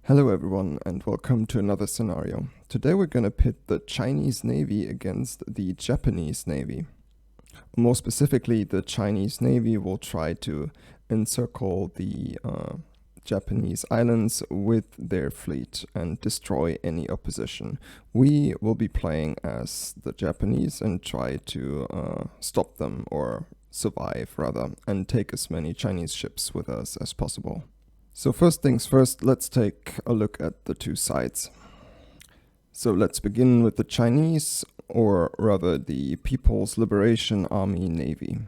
Hello everyone and welcome to another scenario. Today we're going to pit the Chinese Navy against the Japanese Navy. More specifically, the Chinese Navy will try to encircle the Japanese islands with their fleet and destroy any opposition. We will be playing as the Japanese and try to stop them, or survive rather, and take as many Chinese ships with us as possible. So first things first, let's take a look at the two sides. So let's begin with the Chinese, or rather the People's Liberation Army Navy.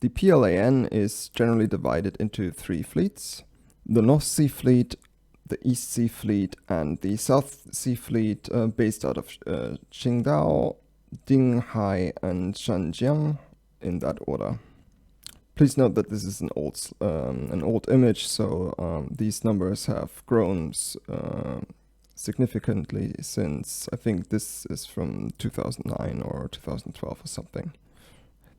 The PLAN is generally divided into three fleets: the North Sea Fleet, the East Sea Fleet, and the South Sea Fleet, based out of Qingdao, Dinghai, and Zhanjiang, in that order. Please note that this is an old image, so these numbers have grown significantly since, I think this is from 2009 or 2012 or something.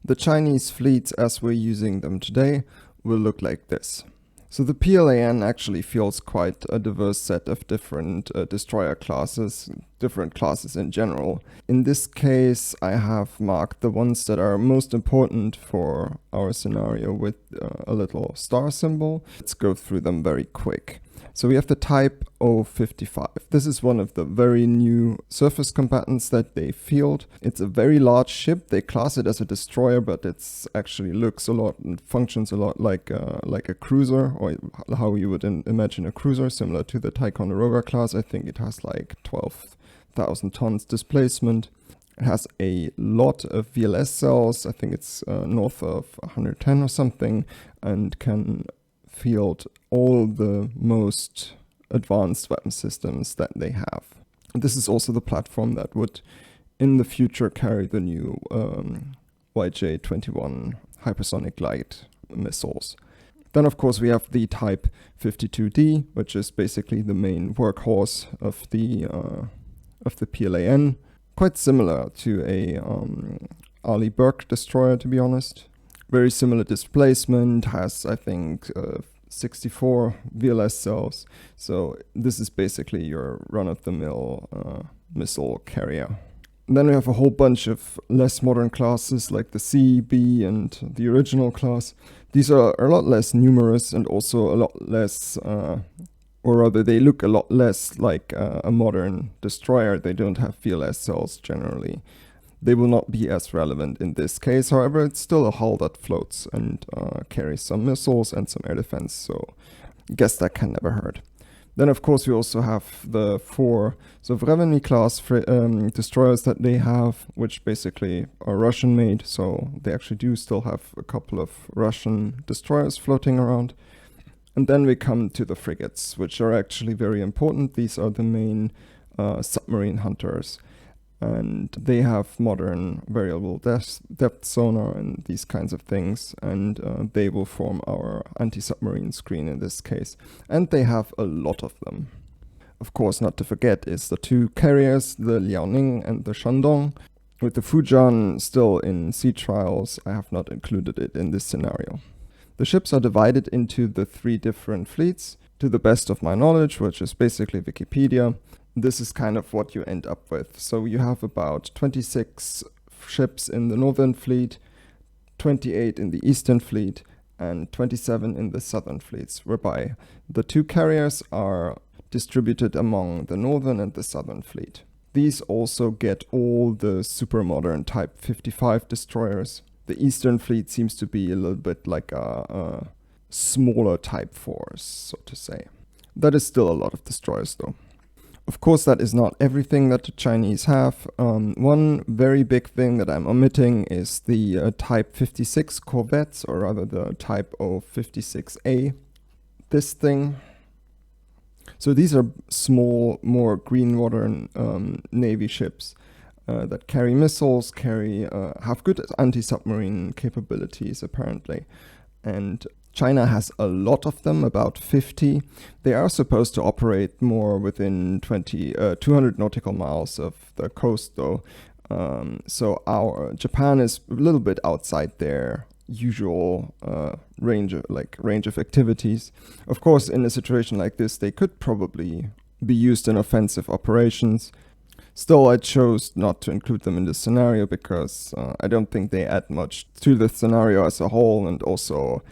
The Chinese fleets, as we're using them today, will look like this. So the PLAN actually feels quite a diverse set of different destroyer classes, different classes in general. In this case, I have marked the ones that are most important for our scenario with a little star symbol. Let's go through them very quick. So we have the Type 055. This is one of the very new surface combatants that they field. It's a very large ship. They class it as a destroyer, but it's actually looks a lot and functions a lot like a cruiser, or how you would imagine a cruiser, similar to the Ticonderoga class. I think it has like 12,000 tons displacement. It has a lot of VLS cells. I think it's north of 110 or something, and can field all the most advanced weapon systems that they have. This is also the platform that would in the future carry the new YJ-21 hypersonic light missiles. Then of course we have the Type 52D, which is basically the main workhorse of the PLAN. Quite similar to a Arleigh Burke destroyer, to be honest. Very similar displacement, has I think 64 VLS cells. So this is basically your run-of-the-mill missile carrier. And then we have a whole bunch of less modern classes like the C, B, and the original class. These are a lot less numerous and also a lot less, or rather they look a lot less like a modern destroyer. They don't have VLS cells generally. They will not be as relevant in this case. However, it's still a hull that floats and carries some missiles and some air defense, so I guess that can never hurt. Then of course we also have the four Submarine class destroyers that they have, which basically are Russian made, so they actually do still have a couple of Russian destroyers floating around. And then we come to the frigates, which are actually very important. These are the main submarine hunters. And they have modern variable depth sonar and these kinds of things, and they will form our anti-submarine screen in this case. And they have a lot of them. Of course, not to forget is the two carriers, the Liaoning and the Shandong. With the Fujian still in sea trials, I have not included it in this scenario. The ships are divided into the three different fleets, to the best of my knowledge, which is basically Wikipedia. This is kind of what you end up with. So you have about 26 ships in the Northern Fleet, 28 in the Eastern Fleet, and 27 in the Southern Fleets, whereby the two carriers are distributed among the Northern and the Southern Fleet. These also get all the super modern Type 55 destroyers. The Eastern Fleet seems to be a little bit like a smaller Type 4s, so to say. That is still a lot of destroyers though. Of course, that is not everything that the Chinese have. One very big thing that I'm omitting is the Type 56 corvettes, or rather the Type 056A. This thing. So these are small, more green modern Navy ships that carry missiles, have good anti-submarine capabilities apparently. And China has a lot of them, about 50. They are supposed to operate more within 200 nautical miles of the coast though. So Japan is a little bit outside their usual range of activities. Of course, in a situation like this, they could probably be used in offensive operations. Still, I chose not to include them in this scenario because I don't think they add much to the scenario as a whole, and also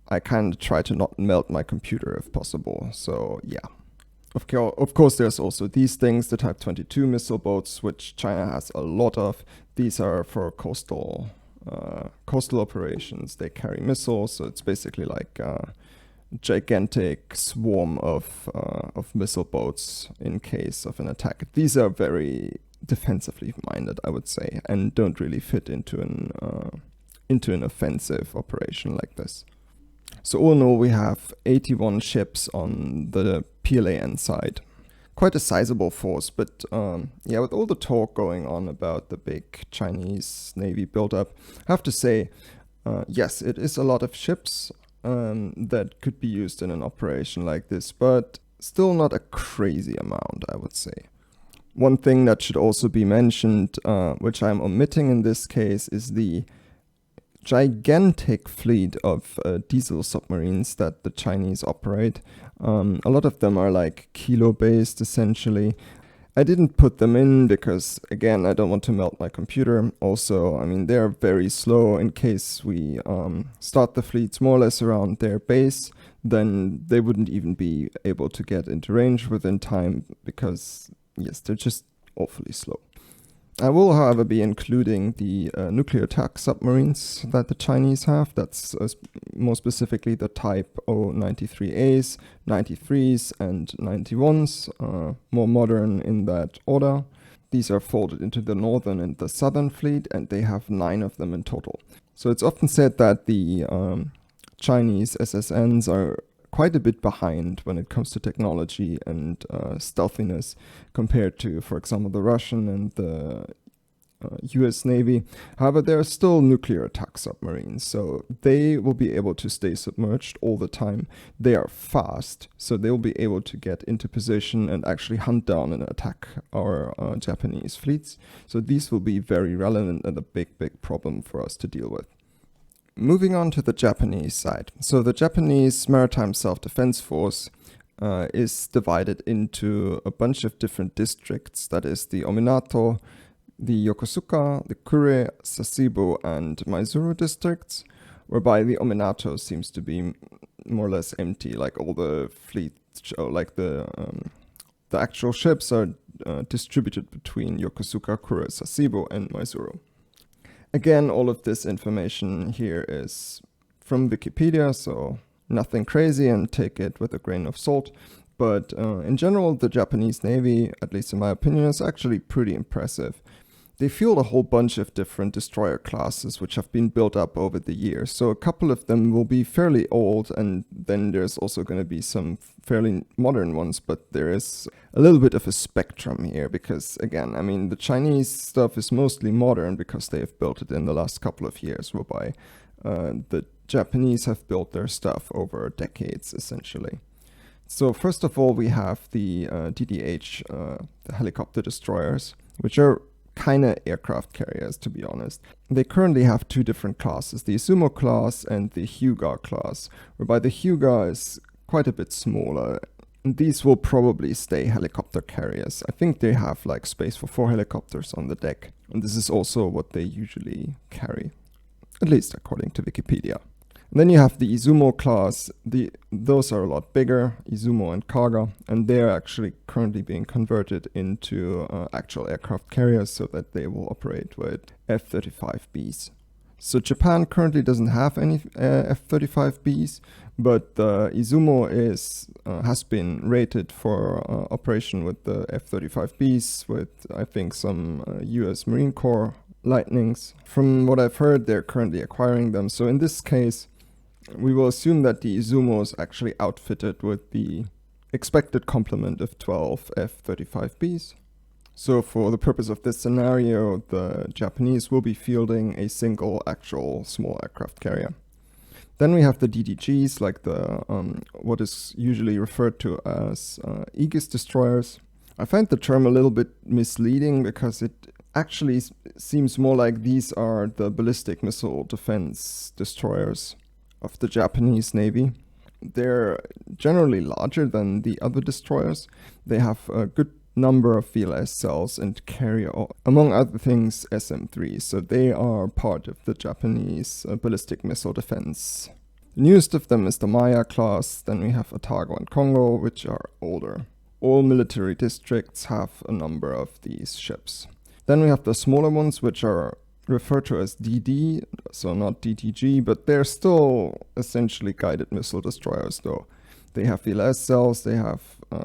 I kind of try to not melt my computer if possible. So yeah. Of course, there's also these things, the Type 22 missile boats, which China has a lot of. These are for coastal operations. They carry missiles, so it's basically like a gigantic swarm of missile boats in case of an attack. These are very defensively minded, I would say, and don't really fit into an offensive operation like this. So all in all, we have 81 ships on the PLAN side. Quite a sizable force, but yeah, with all the talk going on about the big Chinese Navy buildup, I have to say, yes, it is a lot of ships that could be used in an operation like this, but still not a crazy amount, I would say. One thing that should also be mentioned, which I'm omitting in this case, is the gigantic fleet of diesel submarines that the Chinese operate. A lot of them are like kilo-based, essentially. I didn't put them in because, again, I don't want to melt my computer. Also, I mean, they're very slow. In case we start the fleets more or less around their base, then they wouldn't even be able to get into range within time because, yes, they're just awfully slow. I will, however, be including the nuclear attack submarines that the Chinese have. That's more specifically the Type 093As, 93s, and 91s, more modern in that order. These are folded into the northern and the southern fleet, and they have 9 of them in total. So it's often said that the Chinese SSNs are quite a bit behind when it comes to technology and stealthiness compared to, for example, the Russian and the US Navy. However, there are still nuclear attack submarines, so they will be able to stay submerged all the time. They are fast, so they will be able to get into position and actually hunt down and attack our Japanese fleets. So these will be very relevant and a big problem for us to deal with. Moving on to the Japanese side. So the Japanese Maritime Self-Defense Force is divided into a bunch of different districts. That is the Ominato, the Yokosuka, the Kure, Sasebo, and Maizuru districts, whereby the Ominato seems to be more or less empty, like all the fleet, like the actual ships are distributed between Yokosuka, Kure, Sasebo, and Maizuru. Again, all of this information here is from Wikipedia, so nothing crazy and take it with a grain of salt. But in general, the Japanese Navy, at least in my opinion, is actually pretty impressive. They field a whole bunch of different destroyer classes which have been built up over the years. So a couple of them will be fairly old, and then there's also going to be some fairly modern ones, but there is a little bit of a spectrum here because, again, I mean, the Chinese stuff is mostly modern because they have built it in the last couple of years, whereby the Japanese have built their stuff over decades, essentially. So first of all, we have the DDH, the helicopter destroyers, which are kind of aircraft carriers, to be honest. They currently have 2 different classes, the Izumo class and the Hyuga class, whereby the Hyuga is quite a bit smaller. And these will probably stay helicopter carriers. I think they have like space for 4 helicopters on the deck, and this is also what they usually carry, at least according to Wikipedia. And then you have the Izumo class. Those are a lot bigger, Izumo and Kaga, and they're actually currently being converted into actual aircraft carriers so that they will operate with F-35Bs. So Japan currently doesn't have any F-35Bs, but the Izumo has been rated for operation with the F-35Bs with, I think, some US Marine Corps Lightnings. From what I've heard, they're currently acquiring them. So in this case, we will assume that the Izumo is actually outfitted with the expected complement of 12 F-35Bs. So for the purpose of this scenario, the Japanese will be fielding a single actual small aircraft carrier. Then we have the DDGs, like the what is usually referred to as Aegis destroyers. I find the term a little bit misleading because it actually seems more like these are the ballistic missile defense destroyers of the Japanese Navy. They're generally larger than the other destroyers. They have a good number of VLS cells and carry, among other things, SM-3. So they are part of the Japanese ballistic missile defense. The newest of them is the Maya class. Then we have Otago and Kongo, which are older. All military districts have a number of these ships. Then we have the smaller ones, which are referred to as DD, so not DTG, but they're still essentially guided missile destroyers, though. They have VLS cells, they have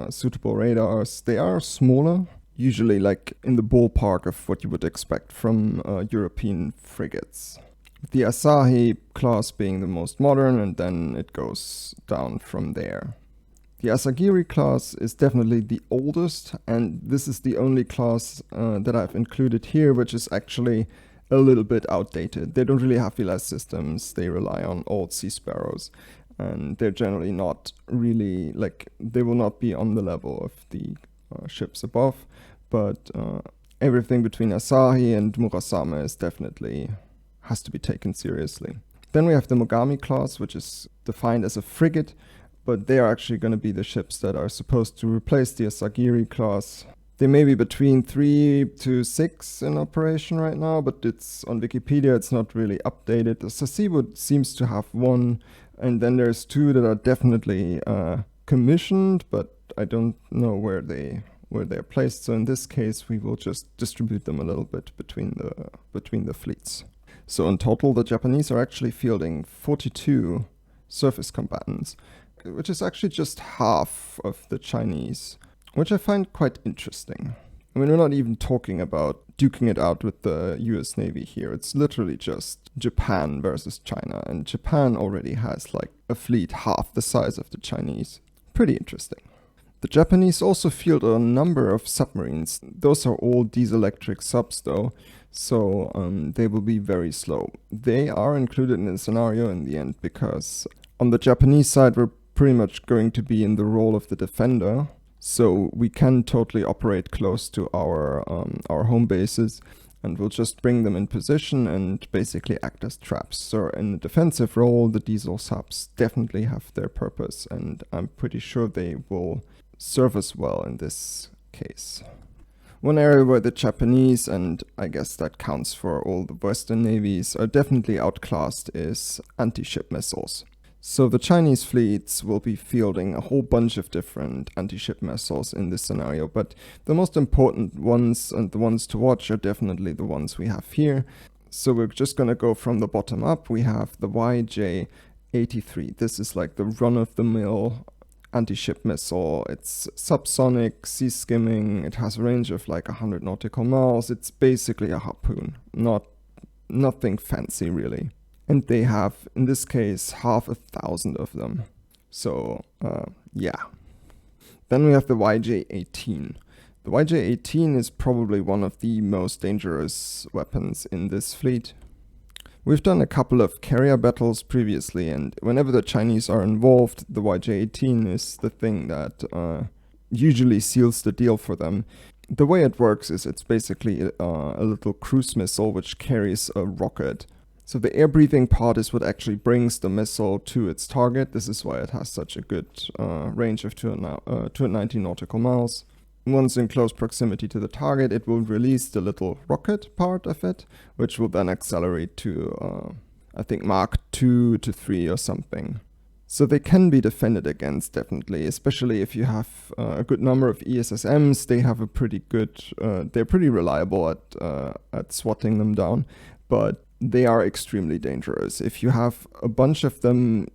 suitable radars. They are smaller, usually like in the ballpark of what you would expect from European frigates. The Asahi class being the most modern, and then it goes down from there. The Asagiri class is definitely the oldest, and this is the only class that I've included here, which is actually a little bit outdated. They don't really have VLS systems. They rely on old Sea Sparrows, and they're generally not really, like, they will not be on the level of the ships above, but everything between Asahi and Murasame is definitely has to be taken seriously. Then we have the Mogami class, which is defined as a frigate, but they are actually going to be the ships that are supposed to replace the Asagiri class. They may be between 3 to 6 in operation right now, but it's on Wikipedia, it's not really updated. The Sasebo seems to have 1, and then there's 2 that are definitely commissioned, but I don't know where they're placed. So in this case, we will just distribute them a little bit between the fleets. So in total, the Japanese are actually fielding 42 surface combatants, which is actually just half of the Chinese, which I find quite interesting. I mean, we're not even talking about duking it out with the US Navy here. It's literally just Japan versus China, and Japan already has like a fleet half the size of the Chinese. Pretty interesting. The Japanese also field a number of submarines. Those are all diesel-electric subs though, so they will be very slow. They are included in the scenario in the end because on the Japanese side we're pretty much going to be in the role of the defender, so we can totally operate close to our home bases, and we'll just bring them in position and basically act as traps. So in the defensive role, the diesel subs definitely have their purpose, and I'm pretty sure they will serve us well in this case. One area where the Japanese, and I guess that counts for all the Western navies, are definitely outclassed is anti-ship missiles. So the Chinese fleets will be fielding a whole bunch of different anti-ship missiles in this scenario, but the most important ones and the ones to watch are definitely the ones we have here. So we're just going to go from the bottom up. We have the YJ-83. This is like the run-of-the-mill anti-ship missile. It's subsonic, sea skimming. It has a range of like 100 nautical miles. It's basically a harpoon, nothing fancy really. And they have, in this case, 500,000 of them. So, yeah. Then we have the YJ-18. The YJ-18 is probably one of the most dangerous weapons in this fleet. We've done a couple of carrier battles previously, and whenever the Chinese are involved, the YJ-18 is the thing that usually seals the deal for them. The way it works is it's basically a little cruise missile which carries a rocket. So the air-breathing part is what actually brings the missile to its target. This is why it has such a good range of 290 nautical miles. Once in close proximity to the target, it will release the little rocket part of it, which will then accelerate to, I think, Mach 2 to 3 or something. So they can be defended against, definitely, especially if you have a good number of ESSMs. They have a pretty good, they're pretty reliable at swatting them down, but they are extremely dangerous. If you have a bunch of them,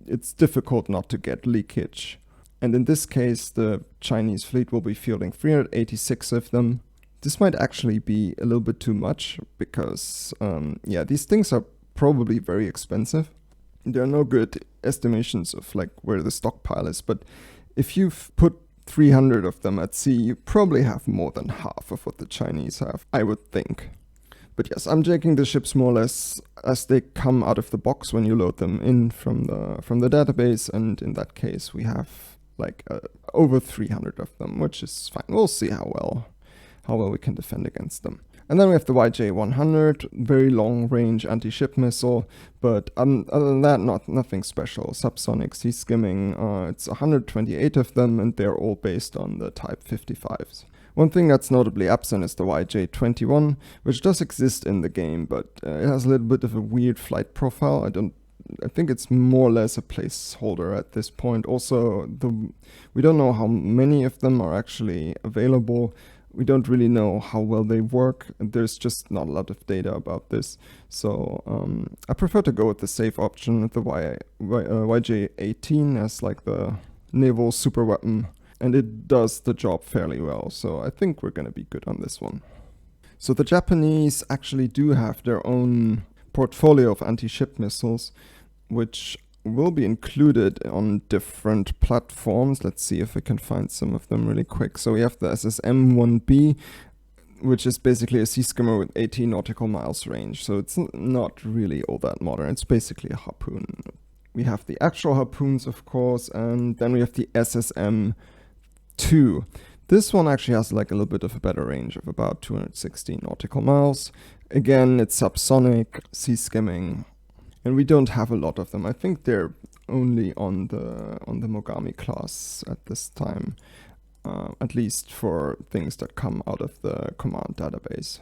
it's difficult not to get leakage. And in this case, the Chinese fleet will be fielding 386 of them. This might actually be a little bit too much because, yeah, these things are probably very expensive. There are no good estimations of like where the stockpile is, but if you've put 300 of them at sea, you probably have more than half of what the Chinese have, I would think. But yes, I'm taking the ships more or less as they come out of the box when you load them in from the database, and in that case we have like over 300 of them, which is fine. We'll see how well we can defend against them. And then we have the YJ-100, very long-range anti-ship missile, but other than that, nothing special. Subsonic, sea skimming, it's 128 of them, and they're all based on the Type 55s. One thing that's notably absent is the YJ-21, which does exist in the game, but it has a little bit of a weird flight profile. I think it's more or less a placeholder at this point. Also, we don't know how many of them are actually available. We don't really know how well they work. There's just not a lot of data about this. So I prefer to go with the safe option, with the YJ-18 as like the naval super weapon. And it does the job fairly well. So I think we're going to be good on this one. So the Japanese actually do have their own portfolio of anti-ship missiles, which will be included on different platforms. Let's see if we can find some of them really quick. So we have the SSM-1B, which is basically a sea skimmer with 18 nautical miles range. So it's not really all that modern. It's basically a harpoon. We have the actual harpoons, of course, and then we have the SSM-2. This one actually has like a little bit of a better range of about 216 nautical miles. Again, it's subsonic, sea skimming, and we don't have a lot of them. I think they're only on the Mogami class at this time, at least for things that come out of the command database.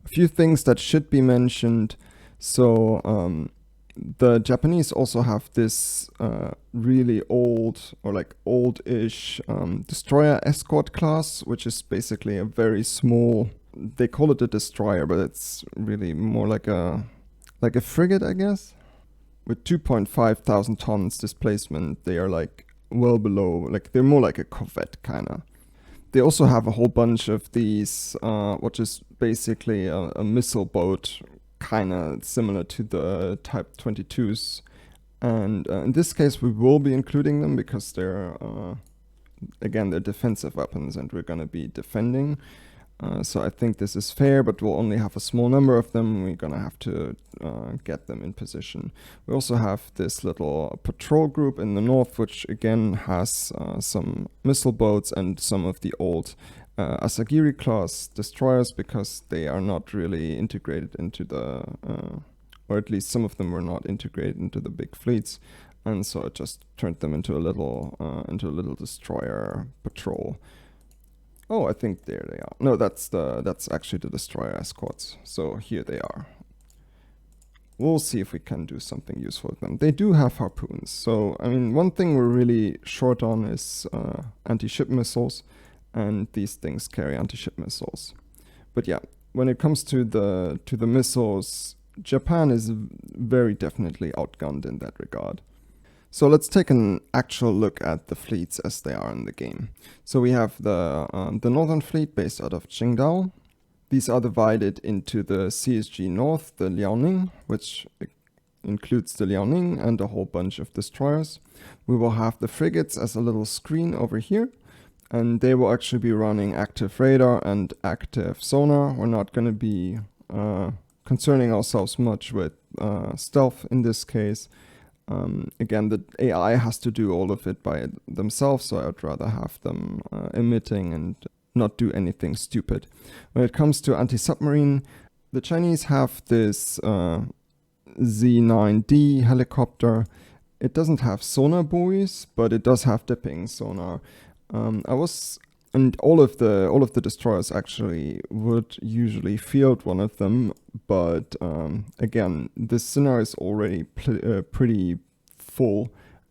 A few things that should be mentioned. So the Japanese also have this really old, or like old-ish destroyer escort class, which is basically a very small, they call it a destroyer, but it's really more like a frigate, I guess. With 2,500 tons displacement, they are like well below, like they're more like a corvette kinda. They also have a whole bunch of these, which is basically a missile boat, kinda similar to the Type 22s. And in this case, we will be including them because they're, again, they're defensive weapons and we're gonna be defending. So I think this is fair, but we'll only have a small number of them. We're gonna have to get them in position. We also have this little patrol group in the north, which again has some missile boats and some of the old Asagiri class destroyers, because they are not really integrated into the, or at least some of them were not integrated into the big fleets. And so it just turned them into a little destroyer patrol. Oh, I think there they are. No, that's actually the destroyer escorts. So here they are. We'll see if we can do something useful with them. They do have harpoons. So, I mean, one thing we're really short on is anti-ship missiles, and these things carry anti-ship missiles. But yeah, when it comes to the missiles, Japan is very definitely outgunned in that regard. So let's take an actual look at the fleets as they are in the game. So we have the Northern Fleet based out of Qingdao. These are divided into the CSG North, the Liaoning, which includes the Liaoning and a whole bunch of destroyers. We will have the frigates as a little screen over here, and they will actually be running active radar and active sonar. We're not going to be concerning ourselves much with stealth in this case. Again, the AI has to do all of it by themselves, so I'd rather have them emitting and not do anything stupid. When it comes to anti-submarine, the Chinese have this Z9D helicopter. It doesn't have sonar buoys, but it does have dipping sonar. And all of the destroyers actually would usually field one of them, but again, this scenario is already pretty full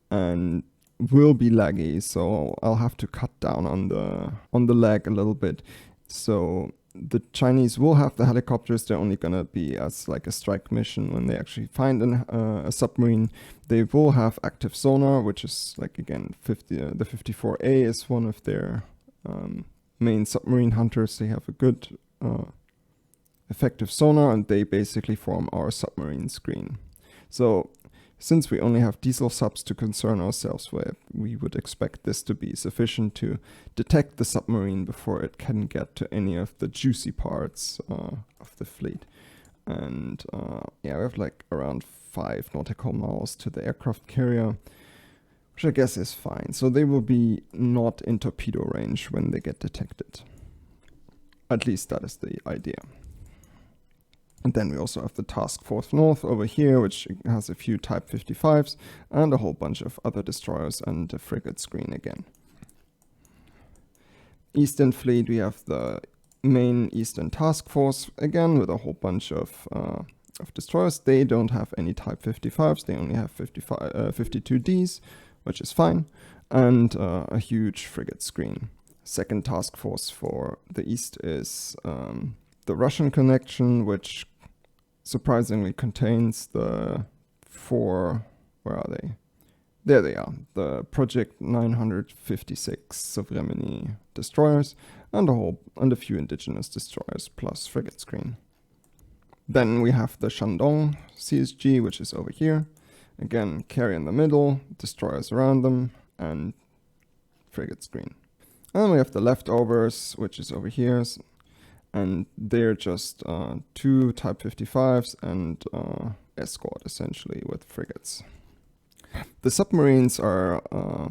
and will be laggy, so I'll have to cut down on the lag a little bit. So the Chinese will have the helicopters. They're only gonna be as like a strike mission when they actually find a submarine. They will have active sonar, which is like, again, the 54A is one of their main submarine hunters. They have a good effective sonar, and they basically form our submarine screen. So since we only have diesel subs to concern ourselves with, we would expect this to be sufficient to detect the submarine before it can get to any of the juicy parts of the fleet. And yeah, we have like around 5 nautical miles to the aircraft carrier, which I guess is fine. So they will be not in torpedo range when they get detected. At least that is the idea. And then we also have the Task Force North over here, which has a few Type 55s and a whole bunch of other destroyers and a frigate screen again. Eastern Fleet, we have the main Eastern Task Force again with a whole bunch of destroyers. They don't have any Type 55s, they only have 52Ds, which is fine, and a huge frigate screen. Second task force for the East is the Russian connection, which surprisingly contains the 4, where are they? There they are, the Project 956 Submarine destroyers and a few indigenous destroyers plus frigate screen. Then we have the Shandong CSG, which is over here. Again, carrier in the middle, destroyers around them, and frigate screen. And then we have the leftovers, which is over here, and they're just 2 Type 55s and escort, essentially, with frigates. The submarines are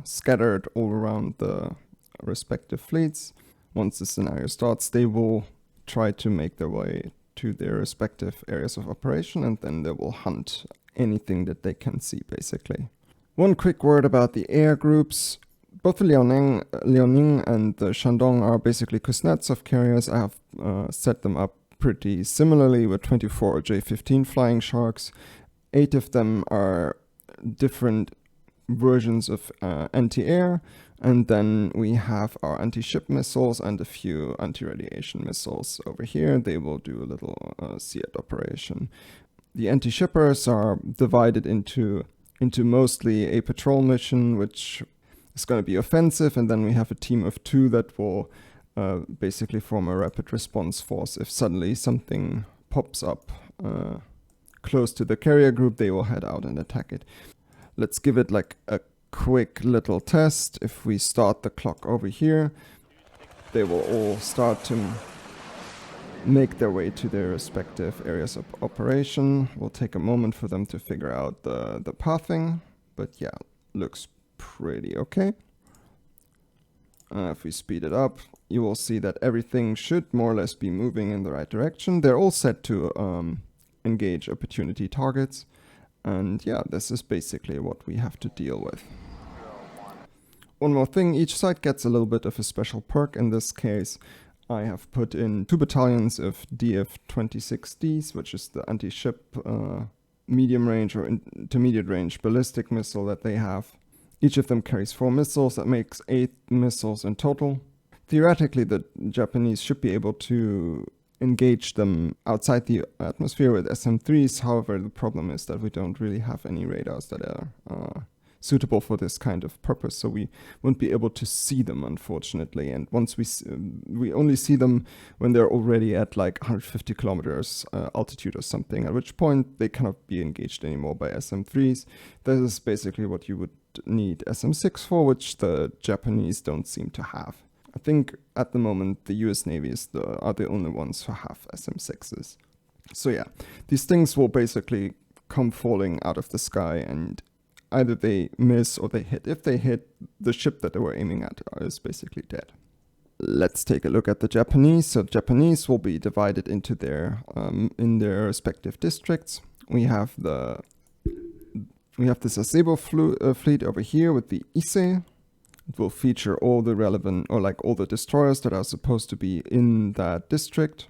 scattered all around the respective fleets. Once the scenario starts, they will try to make their way to their respective areas of operation, and then they will hunt anything that they can see, basically. One quick word about the air groups. Both the Liaoning and the Shandong are basically Kuznetsov carriers. I have set them up pretty similarly with 24 J-15 Flying Sharks. 8 of them are different versions of anti-air, and then we have our anti-ship missiles and a few anti-radiation missiles over here. They will do a little SEAD operation. The anti-shippers are divided into mostly a patrol mission, which is going to be offensive, and then we have a team of 2 that will basically form a rapid response force. If suddenly something pops up close to the carrier group, they will head out and attack it. Let's give it like a quick little test. If we start the clock over here, they will all start to make their way to their respective areas of operation. We'll take a moment for them to figure out the pathing, but yeah, looks pretty okay. If we speed it up, you will see that everything should more or less be moving in the right direction. They're all set to engage opportunity targets. And yeah, this is basically what we have to deal with. One more thing, each side gets a little bit of a special perk. In this case, I have put in 2 battalions of DF-26Ds, which is the anti-ship medium range or intermediate range ballistic missile that they have. Each of them carries 4 missiles, that makes 8 missiles in total. Theoretically, the Japanese should be able to engage them outside the atmosphere with SM-3s. However, the problem is that we don't really have any radars that are suitable for this kind of purpose, so we won't be able to see them, unfortunately. And once we only see them when they're already at like 150 kilometers altitude or something, at which point they cannot be engaged anymore by SM-3s. This is basically what you would need SM-6 for, which the Japanese don't seem to have. I think at the moment the US Navy are the only ones who have SM-6s. So yeah, these things will basically come falling out of the sky, and either they miss or they hit. If they hit, the ship that they were aiming at is basically dead. Let's take a look at the Japanese. So Japanese will be divided into their in their respective districts. We have the Sasebo fleet over here with the Ise. It will feature all the relevant, or like all the destroyers that are supposed to be in that district.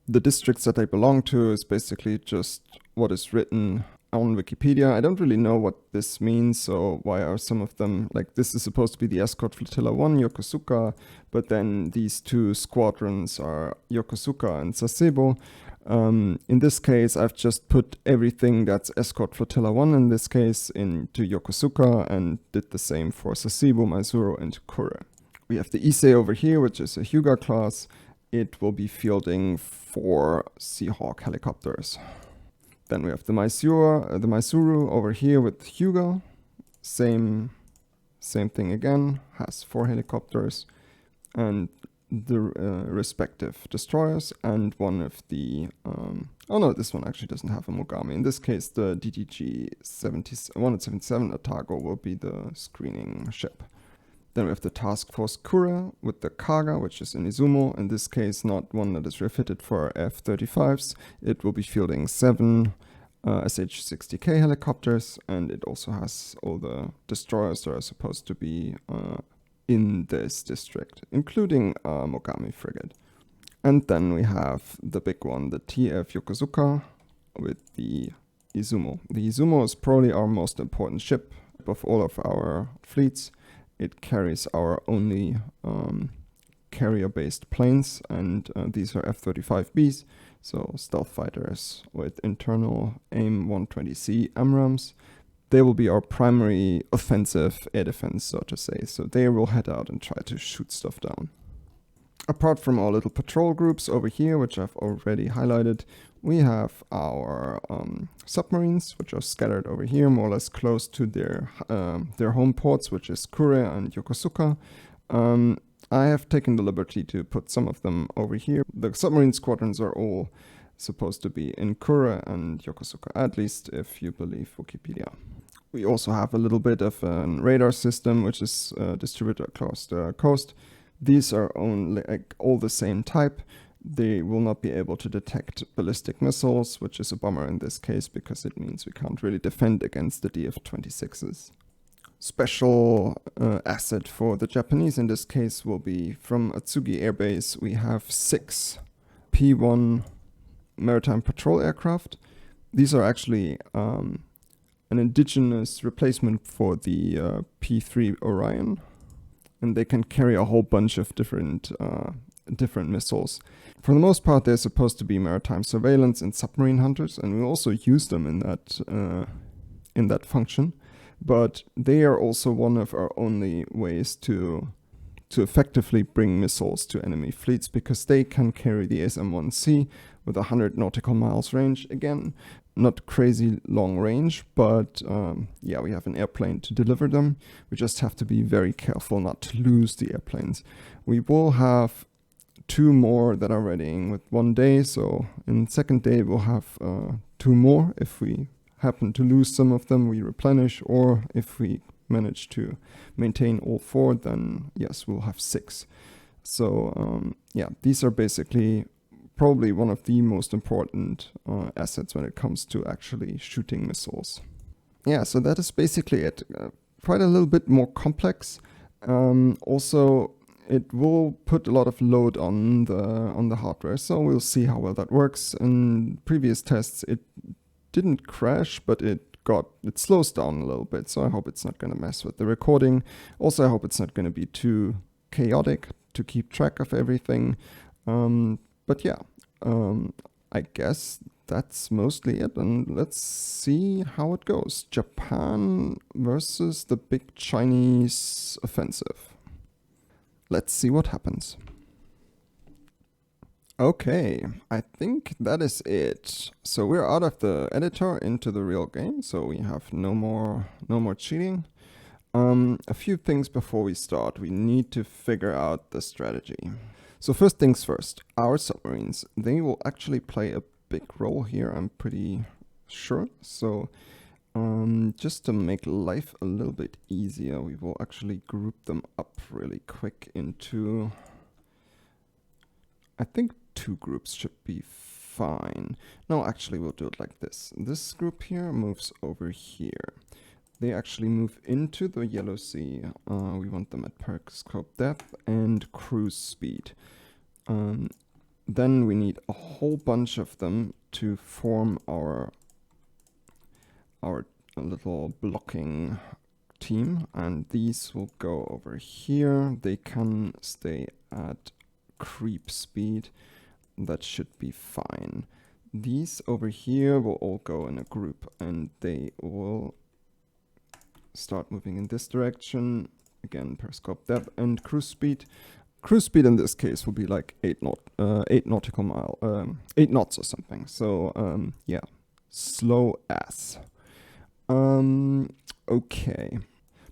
The districts that they belong to is basically just what is written on Wikipedia. I don't really know what this means, so why are some of them, like this is supposed to be the Escort Flotilla 1, Yokosuka, but then these 2 squadrons are Yokosuka and Sasebo. In this case, I've just put everything that's Escort Flotilla 1 in this case into Yokosuka and did the same for Sasebo, Maizuru, and Kure. We have the Ise over here, which is a Hyuga class. It will be fielding 4 Seahawk helicopters. Then we have the Maizuru over here with Hyuga. Same thing again, has 4 helicopters and the respective destroyers, and one of the oh no, this one actually doesn't have a Mogami. In this case, the DDG 177 Otago will be the screening ship. Then we have the Task Force Kura with the Kaga, which is in Izumo. In this case, not one that is refitted for F-35s. It will be fielding 7 SH-60K helicopters, and it also has all the destroyers that are supposed to be in this district, including a Mogami frigate. And then we have the big one, the TF Yokosuka with the Izumo. The Izumo is probably our most important ship of all of our fleets. It carries our only carrier-based planes, and these are F-35Bs, so stealth fighters with internal AIM-120C AMRAAMs. They will be our primary offensive air defense, so to say, so they will head out and try to shoot stuff down. Apart from our little patrol groups over here, which I've already highlighted, we have our submarines, which are scattered over here, more or less close to their home ports, which is Kure and Yokosuka. I have taken the liberty to put some of them over here. The submarine squadrons are all supposed to be in Kure and Yokosuka, at least if you believe Wikipedia. We also have a little bit of a radar system, which is distributed across the coast. These are only all the same type. They will not be able to detect ballistic missiles, which is a bummer in this case because it means we can't really defend against the DF-26s. Special asset for the Japanese in this case will be from Atsugi Air Base. We have 6 P-1 maritime patrol aircraft. These are actually an indigenous replacement for the P-3 Orion, and they can carry a whole bunch of different missiles. For the most part, they're supposed to be maritime surveillance and submarine hunters, and we also use them in that function. But they are also one of our only ways to effectively bring missiles to enemy fleets, because they can carry the SM-1C with 100 nautical miles range. Again, not crazy long range, but yeah, we have an airplane to deliver them. We just have to be very careful not to lose the airplanes. We will have 2 more that are readying with 1 day, so in the second day we'll have 2 more. If we happen to lose some of them, we replenish, or if we manage to maintain all 4, then yes, we'll have 6. So yeah, these are basically probably one of the most important assets when it comes to actually shooting missiles. Yeah, so that is basically it. Quite a little bit more complex. Also, it will put a lot of load on the hardware, so we'll see how well that works. In previous tests, it didn't crash, but it slows down a little bit, so I hope it's not going to mess with the recording. Also, I hope it's not going to be too chaotic to keep track of everything. But yeah, I guess that's mostly it, and let's see how it goes. Japan versus the big Chinese offensive. Let's see what happens. Okay, I think that is it. So we're out of the editor into the real game, so we have no more cheating. A few things before we start. We need to figure out the strategy. So first things first, our submarines, they will actually play a big role here, I'm pretty sure. So just to make life a little bit easier, we will actually group them up really quick into, I think 2 groups should be fine. No, actually we'll do it like this. This group here moves over here. They actually move into the Yellow Sea. We want them at periscope depth and cruise speed. Then we need a whole bunch of them to form our little blocking team, and these will go over here. They can stay at creep speed. That should be fine. These over here will all go in a group, and they will start moving in this direction. Again, periscope depth and cruise speed. Cruise speed in this case will be like 8 nautical mile, 8 knots or something. So yeah, slow as. Okay,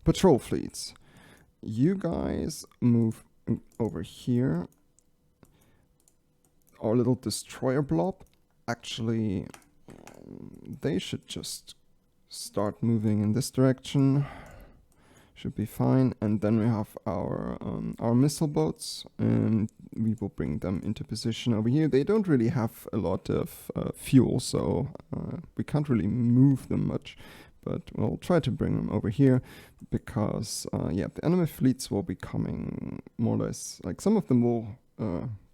patrol fleets. You guys move over here. Our little destroyer blob, actually, they should just start moving in this direction. should be fine. And then we have our missile boats, and we will bring them into position over here. They don't really have a lot of fuel, so we can't really move them much, but we'll try to bring them over here because yeah, the enemy fleets will be coming more or less, like some of them will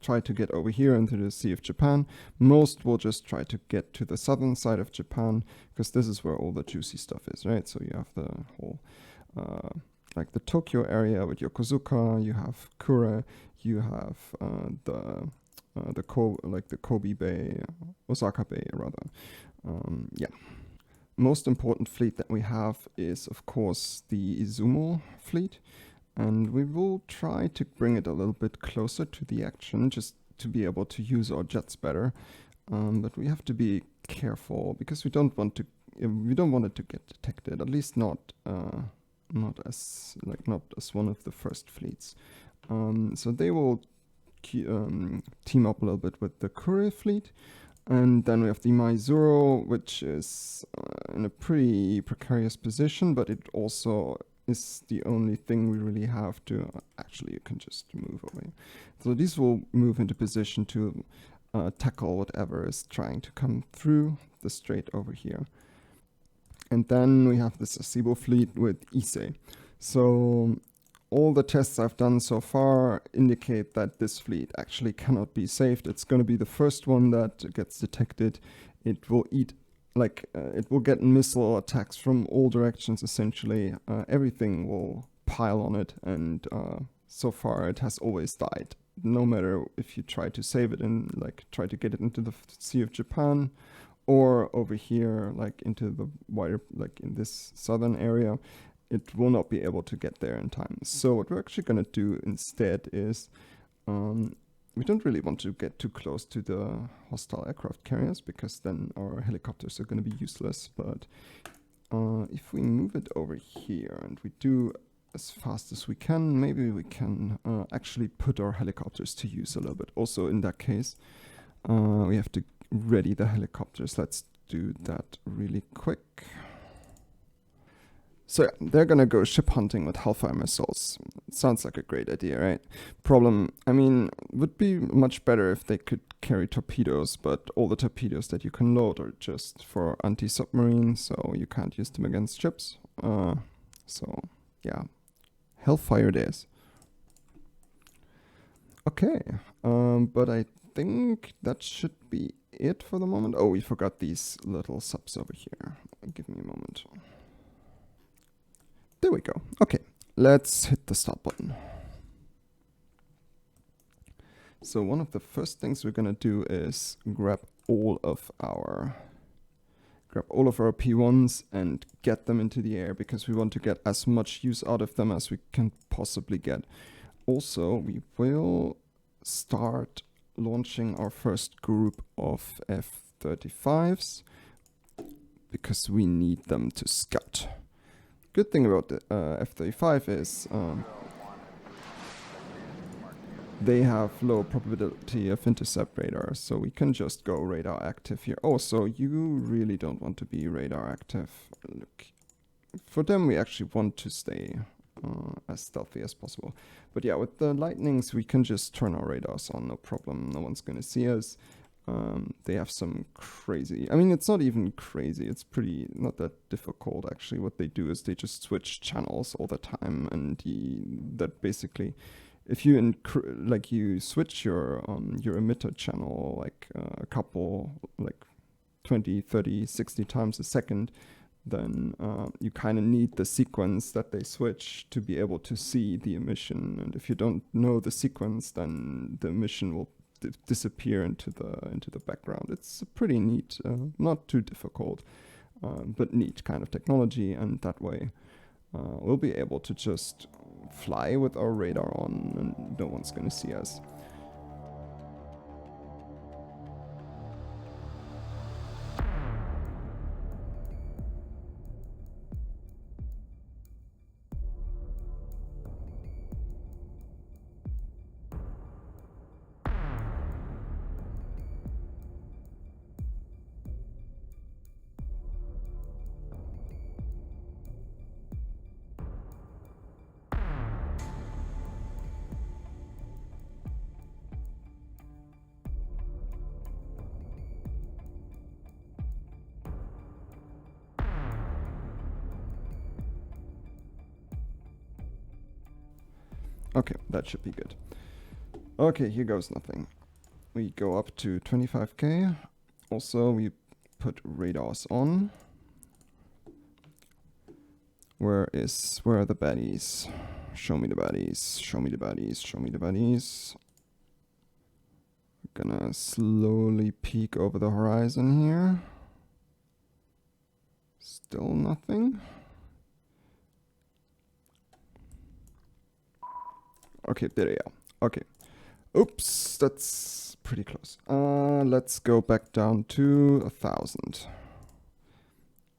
try to get over here into the Sea of Japan. Most will just try to get to the southern side of Japan, because this is where all the juicy stuff is, right? So you have the whole like the Tokyo area with Yokozuka, you have Kure, you have the Kobe Bay, Osaka Bay rather. Yeah. Most important fleet that we have is, of course, the Izumo fleet, and we will try to bring it a little bit closer to the action, just to be able to use our jets better. But we have to be careful because we don't want it to get detected. At least not as one of the first fleets. So they will team up a little bit with the Kure fleet. And then we have the Maizuru, which is in a pretty precarious position, but it also is the only thing we really have to... actually, you can just move away. So these will move into position to tackle whatever is trying to come through the strait over here. And then we have the Sasebo fleet with Ise. So all the tests I've done so far indicate that this fleet actually cannot be saved. It's going to be the first one that gets detected. It will eat, it will get missile attacks from all directions, essentially. Everything will pile on it, and so far it has always died. No matter if you try to save it and try to get it into the Sea of Japan, or over here, into the wider, in this southern area, it will not be able to get there in time. So what we're actually going to do instead is, we don't really want to get too close to the hostile aircraft carriers, because then our helicopters are going to be useless. But if we move it over here and we do as fast as we can, maybe we can actually put our helicopters to use a little bit. Also, in that case, we have to ready the helicopters. Let's do that really quick. So yeah, they're gonna go ship hunting with Hellfire missiles. Sounds like a great idea, right? Problem, I mean, would be much better if they could carry torpedoes, but all the torpedoes that you can load are just for anti-submarine, so you can't use them against ships. So yeah, Hellfire it is. Okay, but I think that should be it for the moment. Oh, we forgot these little subs over here. Give me a moment. There we go. Okay, let's hit the stop button. So one of the first things we're gonna do is grab all of our P1s and get them into the air, because we want to get as much use out of them as we can possibly get. Also, we will start launching our first group of F-35s, because we need them to scout. Good thing about the F-35 is they have low probability of intercept radar, so we can just go radar active here. Oh, so you really don't want to be radar active. Look, for them we actually want to stay as stealthy as possible. But yeah, with the Lightnings we can just turn our radars on, no problem. No one's gonna see us. They have some crazy... I mean, it's not even crazy. It's pretty... not that difficult, actually. What they do is they just switch channels all the time, and that basically... if you you switch your emitter channel a couple 20, 30, 60 times a second, then you kind of need the sequence that they switch to be able to see the emission. And if you don't know the sequence, then the emission will disappear into the background. It's a pretty neat, not too difficult, but neat kind of technology, and that way we'll be able to just fly with our radar on and no one's gonna see us. Okay, that should be good. Okay, here goes nothing. We go up to 25k. Also, we put radars on. Where are the baddies? Show me the baddies, show me the baddies, show me the baddies. Gonna slowly peek over the horizon here. Still nothing. Okay, there they are. Okay. Oops, that's pretty close. Let's go back down to 1,000.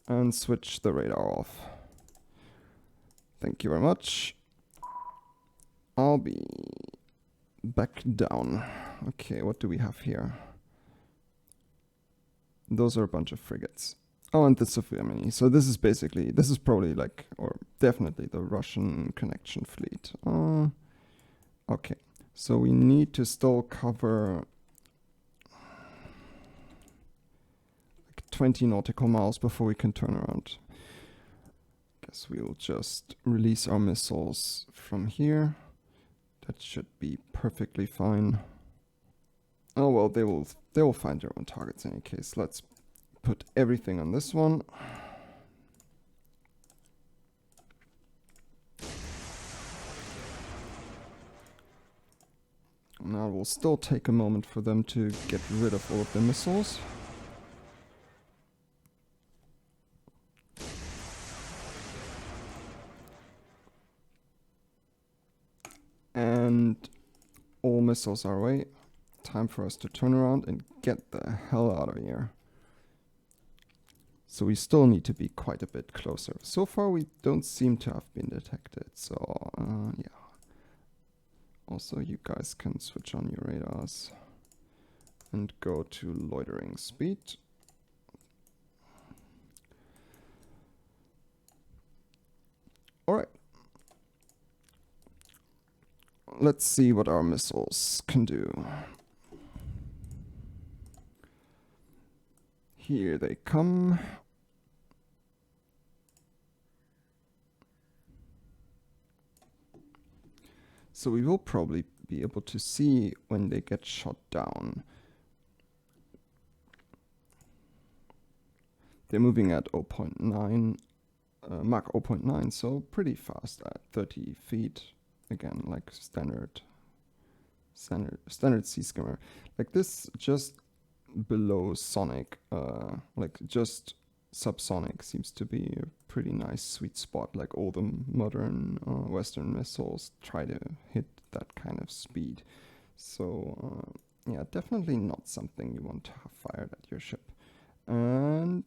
And switch the radar off. Thank you very much. I'll be back down. Okay, what do we have here? Those are a bunch of frigates. Oh, and the Submarine. So this is basically, this is probably like, or definitely the Russian connection fleet. Okay, so we need to still cover like 20 nautical miles before we can turn around. Guess we'll just release our missiles from here. That should be perfectly fine. Oh well, they will find their own targets in any case. Let's put everything on this one. Now it will still take a moment for them to get rid of all of their missiles. And all missiles are away. Time for us to turn around and get the hell out of here. So we still need to be quite a bit closer. So far we don't seem to have been detected, so yeah. Also you guys can switch on your radars and go to loitering speed. Alright. Let's see what our missiles can do. Here they come. So we will probably be able to see when they get shot down. They're moving at 0.9, Mach 0.9, so pretty fast at 30 feet. Again, like standard sea skimmer. Like this, just below sonic, like just subsonic seems to be a pretty nice sweet spot. Like all the modern Western missiles try to hit that kind of speed. So yeah, definitely not something you want to have fired at your ship. And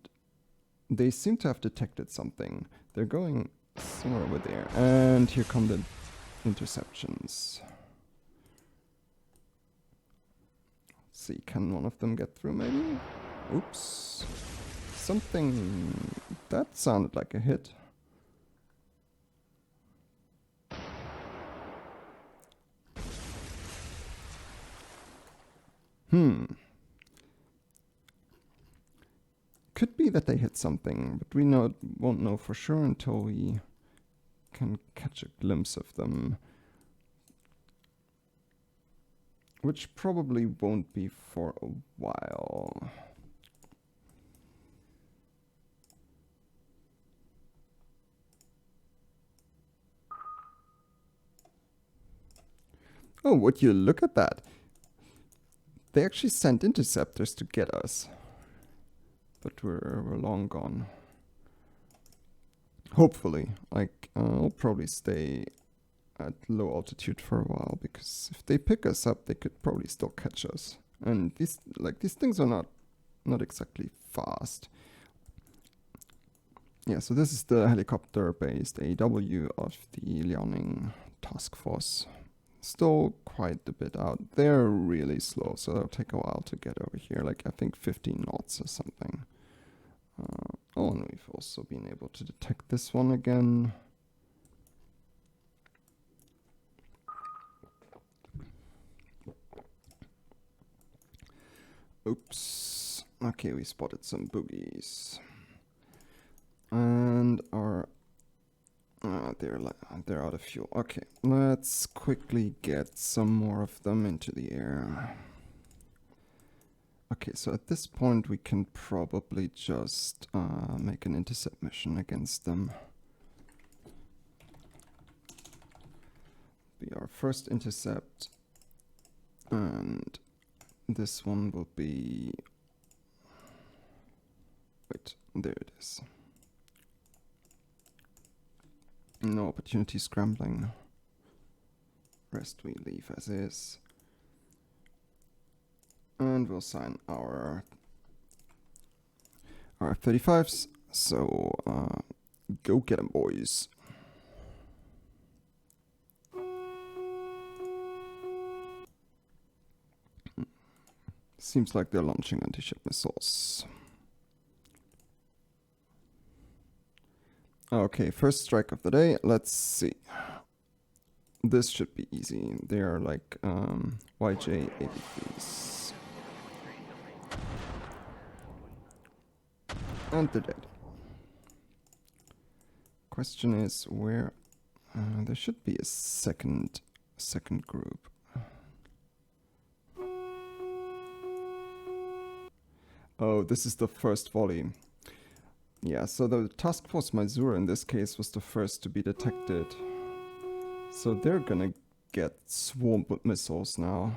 they seem to have detected something. They're going somewhere over there. And here come the interceptions. Let's see, can one of them get through maybe? Oops. Something that sounded like a hit. Could be that they hit something, but we won't know for sure until we can catch a glimpse of them. Which probably won't be for a while. Oh, would you look at that? They actually sent interceptors to get us. But we're long gone. Hopefully. Like, I'll probably stay at low altitude for a while, because if they pick us up, they could probably still catch us. And these things are not exactly fast. Yeah, so this is the helicopter-based AW of the Liaoning task force. Still quite a bit out. They're really slow, so it'll take a while to get over here. Like, I think 15 knots or something. Oh, and we've also been able to detect this one again. Oops. Okay, we spotted some boogies. And our They're out of fuel. Okay, let's quickly get some more of them into the air. Okay, so at this point we can probably just make an intercept mission against them. Be our first intercept, and this one will be... Wait, there it is. No opportunity scrambling. Rest we leave as is. And we'll sign our F-35s. So go get 'em, boys. Seems like they're launching anti-ship missiles. Okay, first strike of the day. Let's see. This should be easy. They are like YJ-83s. And they're dead. Question is where... there should be a second group. Oh, this is the first volley. Yeah, so the Task Force Mysore in this case was the first to be detected. So they're gonna get swarmed with missiles now.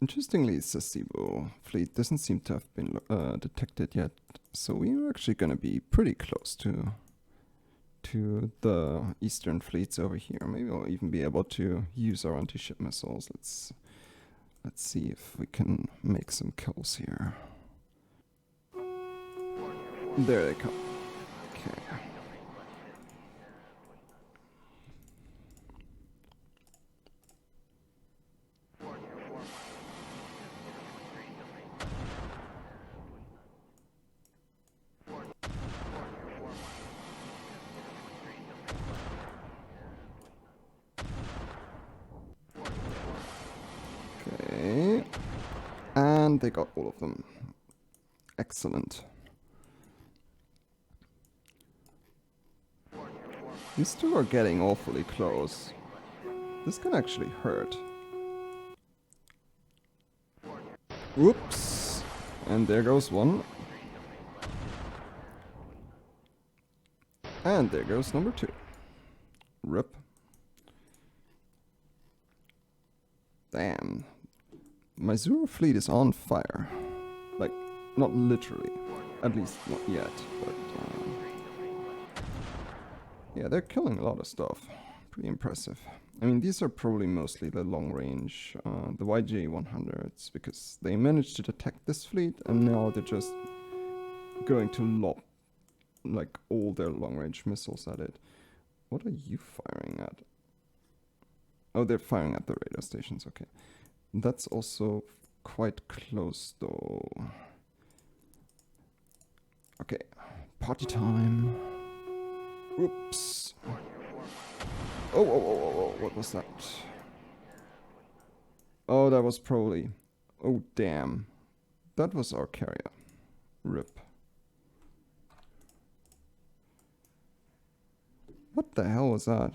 Interestingly, Sasebo fleet doesn't seem to have been detected yet. So we're actually gonna be pretty close to the eastern fleets over here. Maybe we'll even be able to use our anti-ship missiles. Let's see if we can make some kills here. There they come. Okay. Okay. And they got all of them. Excellent. These two are getting awfully close. This can actually hurt. Whoops! And there goes one. And there goes number two. Rip. Damn. My Zulu fleet is on fire. Like, not literally. At least not yet, but... yeah, they're killing a lot of stuff. Pretty impressive. I mean, these are probably mostly the long range, the YJ-100s, because they managed to detect this fleet, and now they're just going to lob, like, all their long range missiles at it. What are you firing at? Oh, they're firing at the radar stations, okay. That's also quite close, though. Okay, party time. Oops. Oh, what was that? Oh, that was probably... Oh, damn. That was our carrier. Rip. What the hell was that?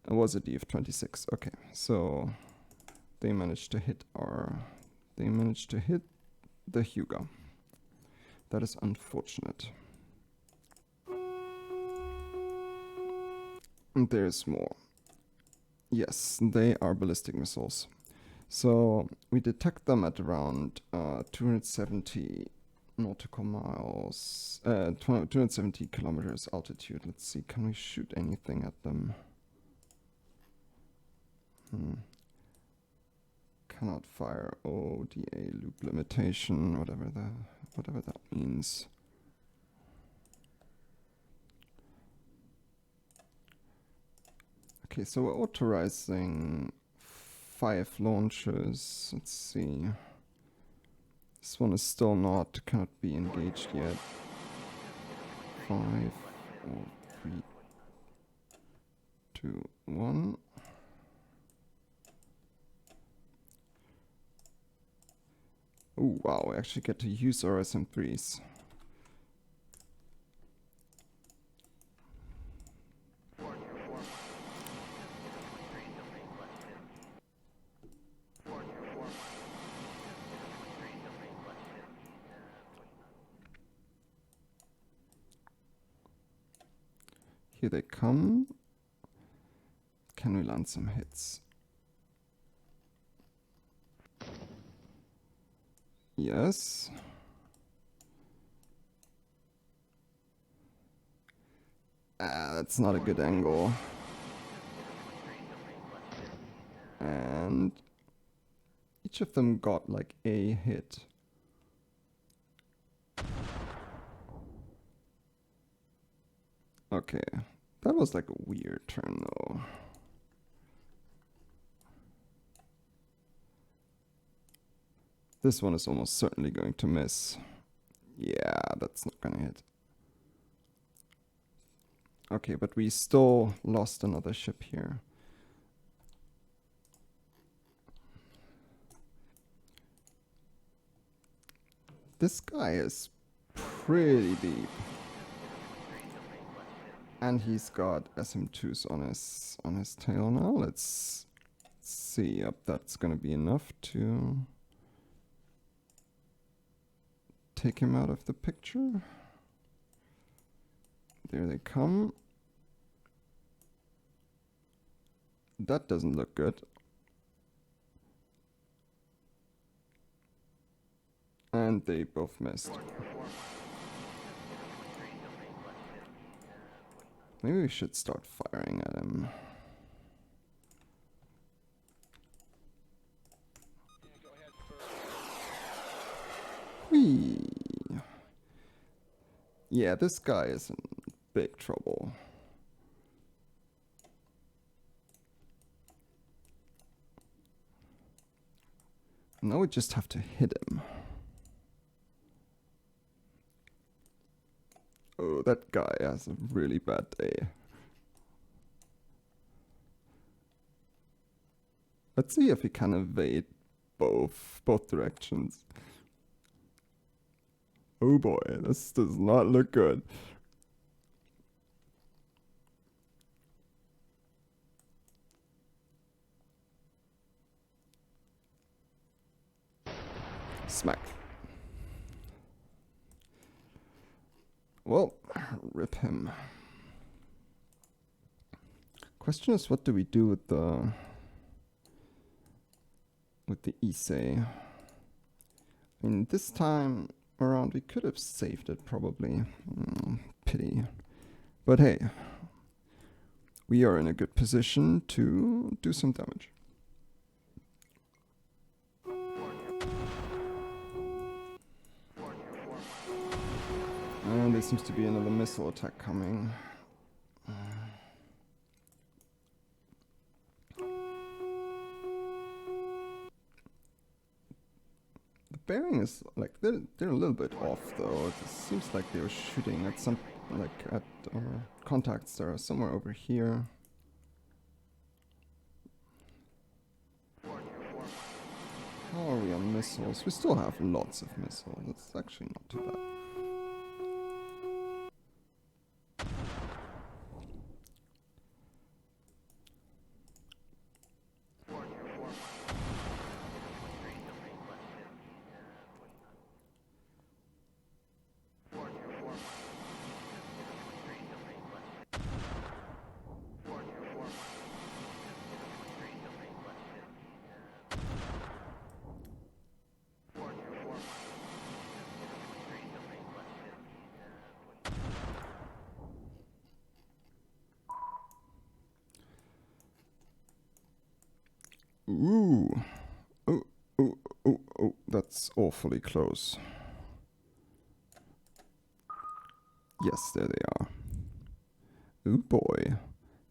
It was a DF-26. Okay, so... they managed to hit our... they managed to hit the Hugo. That is unfortunate. And there's more. Yes, they are ballistic missiles. So we detect them at around 270 nautical miles, 270 kilometers altitude. Let's see, can we shoot anything at them? Cannot fire ODA loop limitation, whatever that means. Okay, so we're authorizing 5 launches. Let's see. This one is still cannot be engaged yet. 5, 4, 3, 2, 1. Oh wow, we actually get to use our SM3s. Here they come. Can we land some hits? Yes. That's not a good angle. And each of them got like a hit. Okay, that was like a weird turn though. This one is almost certainly going to miss. Yeah, that's not gonna hit. Okay, but we still lost another ship here. This guy is pretty deep. And he's got SM2s on his tail now. Let's see. Yep, that's gonna be enough to take him out of the picture. There they come. That doesn't look good. And they both missed. Maybe we should start firing at him. Whee! Yeah, this guy is in big trouble. Now we just have to hit him. Oh, that guy has a really bad day. Let's see if he can evade both directions. Oh boy, this does not look good. Smack. Well, rip him. Question is, what do we do with the Issei? I mean, this time around we could have saved it probably. Pity. But hey, we are in a good position to do some damage. And there seems to be another missile attack coming. The bearing is like they're a little bit off though. It seems like they were shooting at some contacts that are somewhere over here. How are we on missiles? We still have lots of missiles. It's actually not too bad. Ooh. Oh, that's awfully close. Yes, there they are. Ooh boy.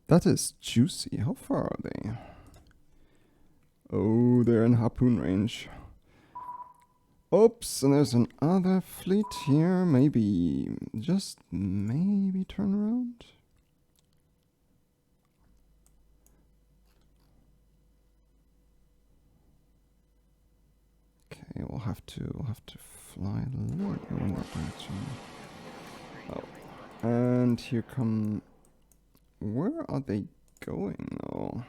That is juicy. How far are they? Oh, they're in harpoon range. Oops, and there's another fleet here. Maybe, just maybe turn around. Okay, we'll have to fly a little bit in that direction. Oh, and here come. Where are they going though?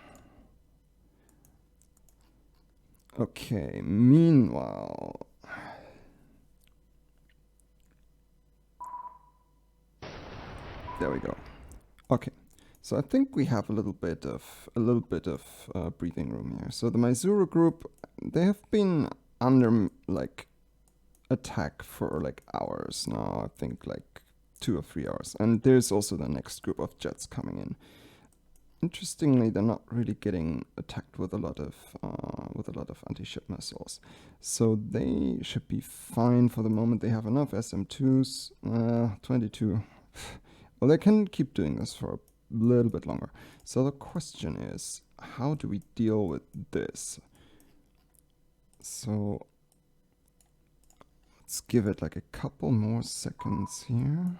Okay, meanwhile. There we go. Okay, so I think we have a little bit of breathing room here. So the Mysuru group, they have been under like attack for like hours now. I think like 2 or 3 hours, and there's also the next group of jets coming in. Interestingly, they're not really getting attacked with a lot of anti-ship missiles, so they should be fine for the moment. They have enough SM2s, 22. Well, they can keep doing this for a little bit longer. So the question is, how do we deal with this? So let's give it like a couple more seconds here.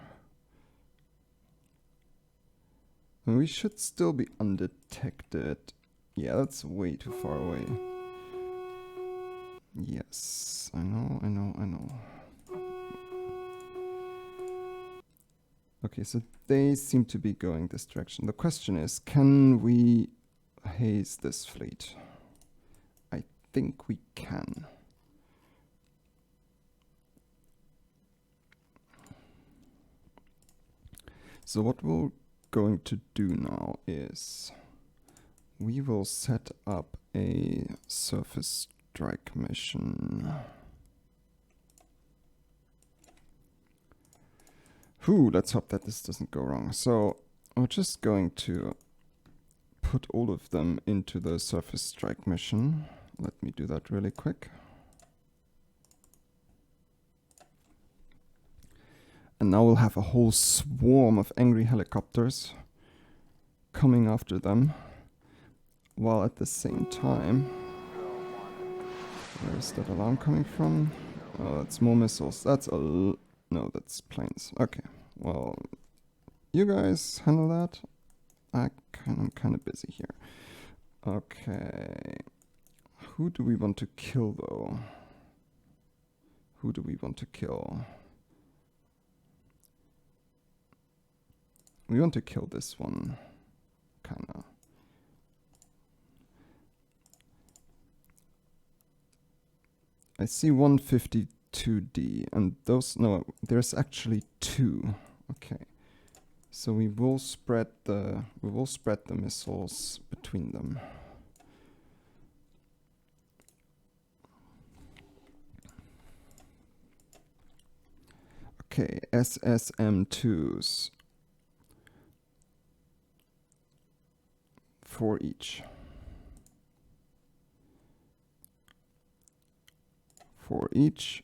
And we should still be undetected. Yeah, that's way too far away. Yes, I know. Okay, so they seem to be going this direction. The question is, can we haze this fleet? I think we can. So what we're going to do now is we will set up a surface strike mission. Let's hope that this doesn't go wrong. So we're just going to put all of them into the surface strike mission. Let me do that really quick. And now we'll have a whole swarm of angry helicopters coming after them, while at the same time, where is that alarm coming from? Oh, that's more missiles. No, that's planes. Okay, well, you guys handle that. I'm kind of busy here. Okay, who do we want to kill though? Who do we want to kill? We want to kill this one, kinda. I see 152D, and those, no, there's actually 2. Okay, so we will spread the missiles between them. Okay, SSM2s. 4 each. 4 each.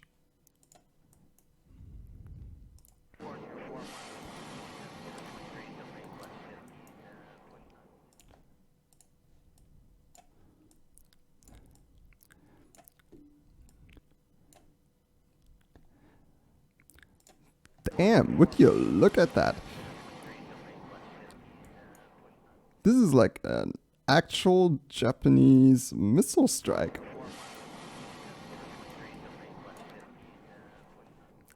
Damn, would you look at that? This is like an actual Japanese missile strike.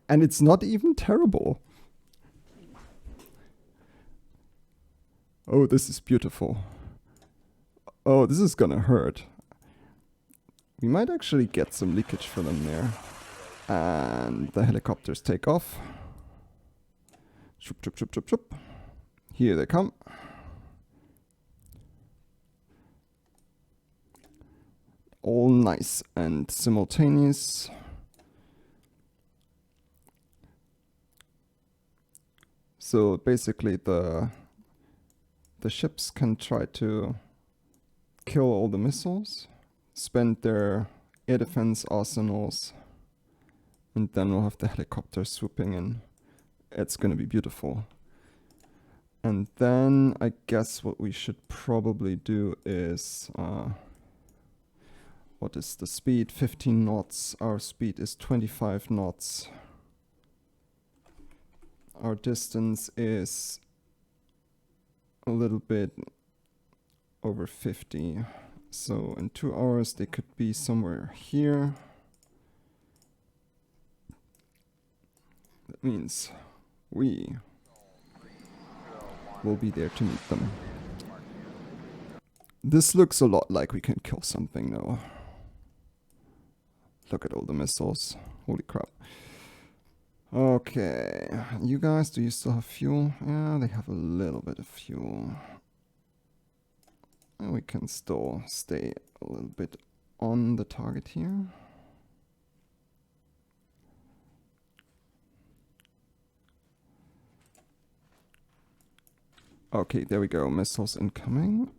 And it's not even terrible. Oh, this is beautiful. Oh, this is gonna hurt. We might actually get some leakage for them there. And the helicopters take off. Choop, choop, choop, choop, choop. Here they come. All nice and simultaneous. So basically the ships can try to kill all the missiles, spend their air defense arsenals, and then we'll have the helicopters swooping in. It's gonna be beautiful. And then I guess what we should probably do is what is the speed? 15 knots. Our speed is 25 knots. Our distance is a little bit over 50. So in 2 hours they could be somewhere here. That means we will be there to meet them. This looks a lot like we can kill something though. Look at all the missiles. Holy crap. Okay, you guys, do you still have fuel? Yeah, they have a little bit of fuel. And we can still stay a little bit on the target here. Okay, there we go. Missiles incoming.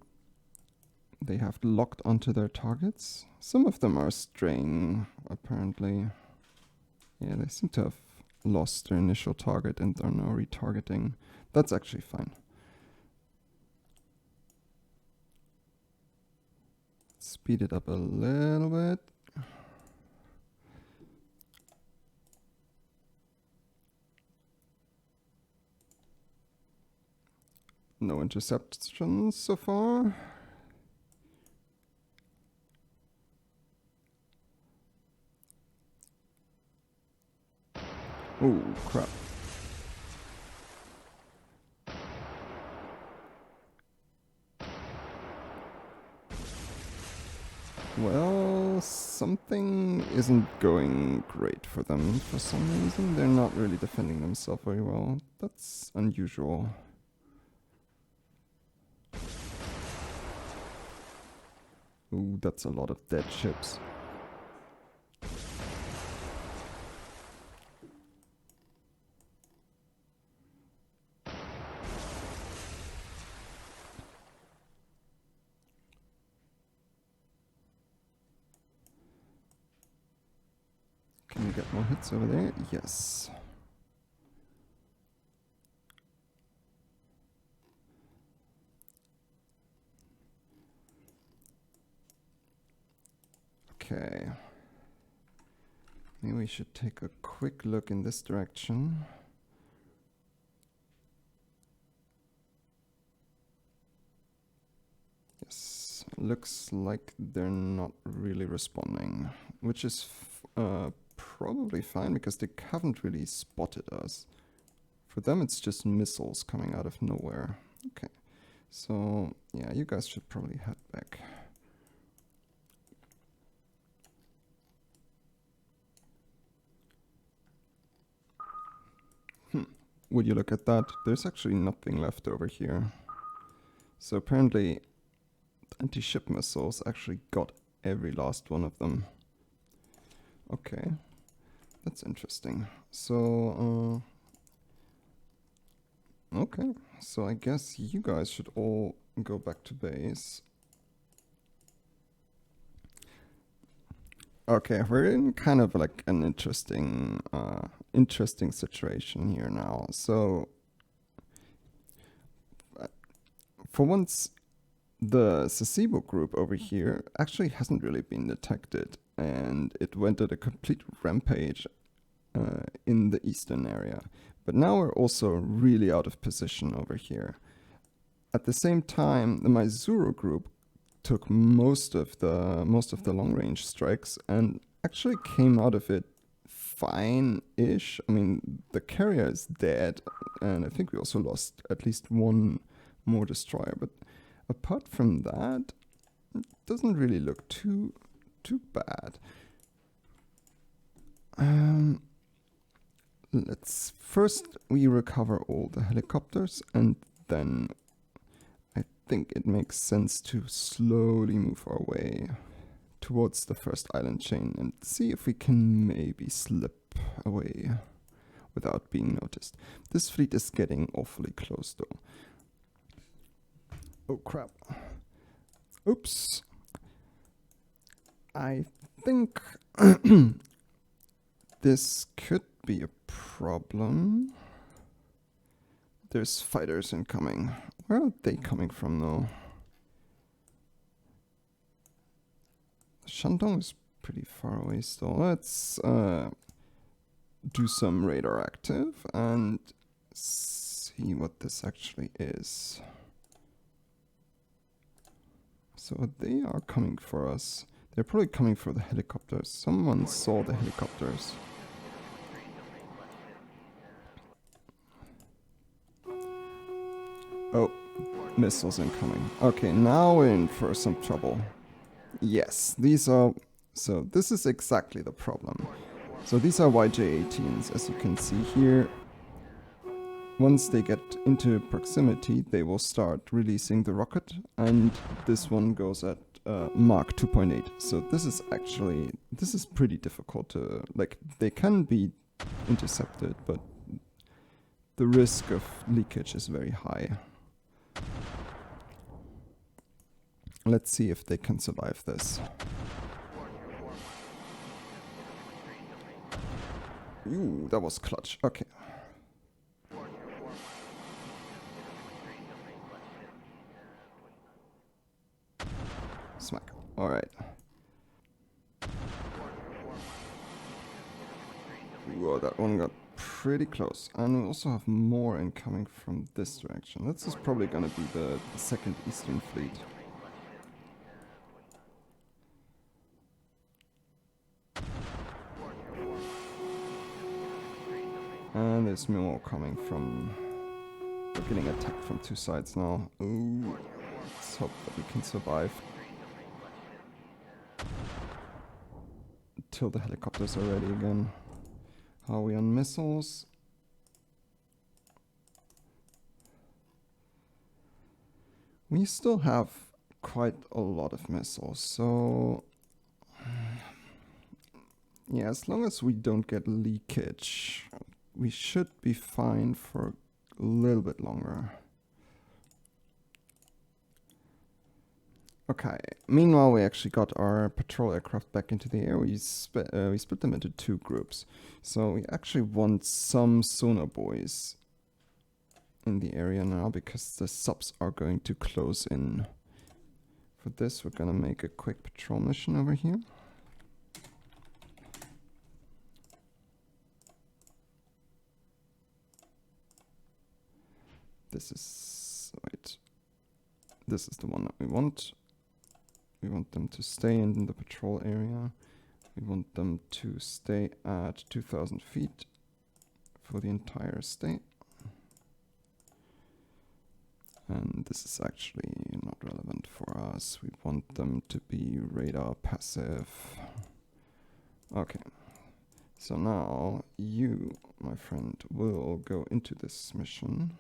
They have locked onto their targets. Some of them are straying, apparently. Yeah, they seem to have lost their initial target and are now retargeting. That's actually fine. Speed it up a little bit. No interceptions so far. Oh, crap. Well, something isn't going great for them for some reason. They're not really defending themselves very well. That's unusual. Ooh, that's a lot of dead ships. Can we get more hits over there? Yes. Okay. Maybe we should take a quick look in this direction. Yes, looks like they're not really responding, which is probably fine because they haven't really spotted us. For them, it's just missiles coming out of nowhere. Okay, so yeah, you guys should probably head back. Would you look at that? There's actually nothing left over here. So apparently, anti-ship missiles actually got every last one of them. Okay, that's interesting. So, okay, so I guess you guys should all go back to base. Okay, we're in kind of like an interesting situation here now. So, for once, the Sasebo group over here actually hasn't really been detected, and it went at a complete rampage in the eastern area. But now we're also really out of position over here. At the same time, the Maizuru group took most of the long-range strikes and actually came out of it fine-ish. I mean, the carrier is dead, and I think we also lost at least one more destroyer. But apart from that, it doesn't really look too bad. Let's first we recover all the helicopters, and then I think it makes sense to slowly move our way towards the first island chain and see if we can maybe slip away without being noticed. This fleet is getting awfully close though. Oh crap. Oops. I think this could be a problem. There's fighters incoming. Where are they coming from though? Shandong is pretty far away still. Let's do some radar active and see what this actually is. So they are coming for us. They're probably coming for the helicopters. Someone saw the helicopters. Oh, missiles incoming. Okay, now we're in for some trouble. Yes, these are... So this is exactly the problem. So these are YJ-18s, as you can see here. Once they get into proximity, they will start releasing the rocket, and this one goes at Mach 2.8. So this is pretty difficult to, like, they can be intercepted, but the risk of leakage is very high. Let's see if they can survive this. Ooh, that was clutch. Okay. Smack. Alright. Whoa, that one got pretty close. And we also have more incoming from this direction. This is probably gonna be the second Eastern Fleet. And there's more coming from... We're getting attacked from two sides now. Ooh, let's hope that we can survive. Until the helicopters are ready again. How are we on missiles? We still have quite a lot of missiles, so... Yeah, as long as we don't get leakage, we should be fine for a little bit longer. Okay, meanwhile we actually got our patrol aircraft back into the air. We split them into two groups. So we actually want some sonar buoys in the area now because the subs are going to close in. For this we're gonna make a quick patrol mission over here. This is, wait, this is the one that we want. We want them to stay in the patrol area. We want them to stay at 2,000 feet for the entire stay. And this is actually not relevant for us. We want them to be radar passive. Okay. So now you, my friend, will go into this mission.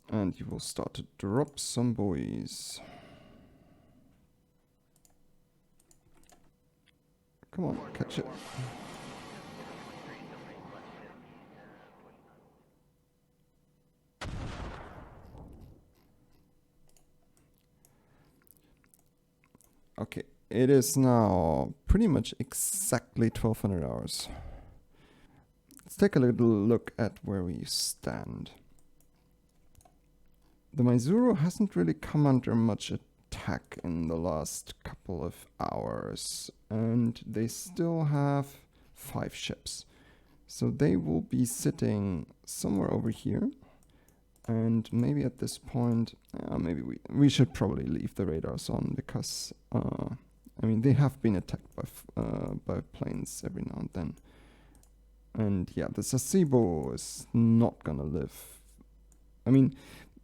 And you will start to drop some buoys. Come on, catch it. Okay, it is now pretty much exactly 1200 hours. Let's take a little look at where we stand. The Maizuru hasn't really come under much attack in the last couple of hours, and they still have 5 ships. So they will be sitting somewhere over here, and maybe at this point, maybe we should probably leave the radars on because, I mean, they have been attacked by planes every now and then. And yeah, the Sasebo is not gonna live. I mean,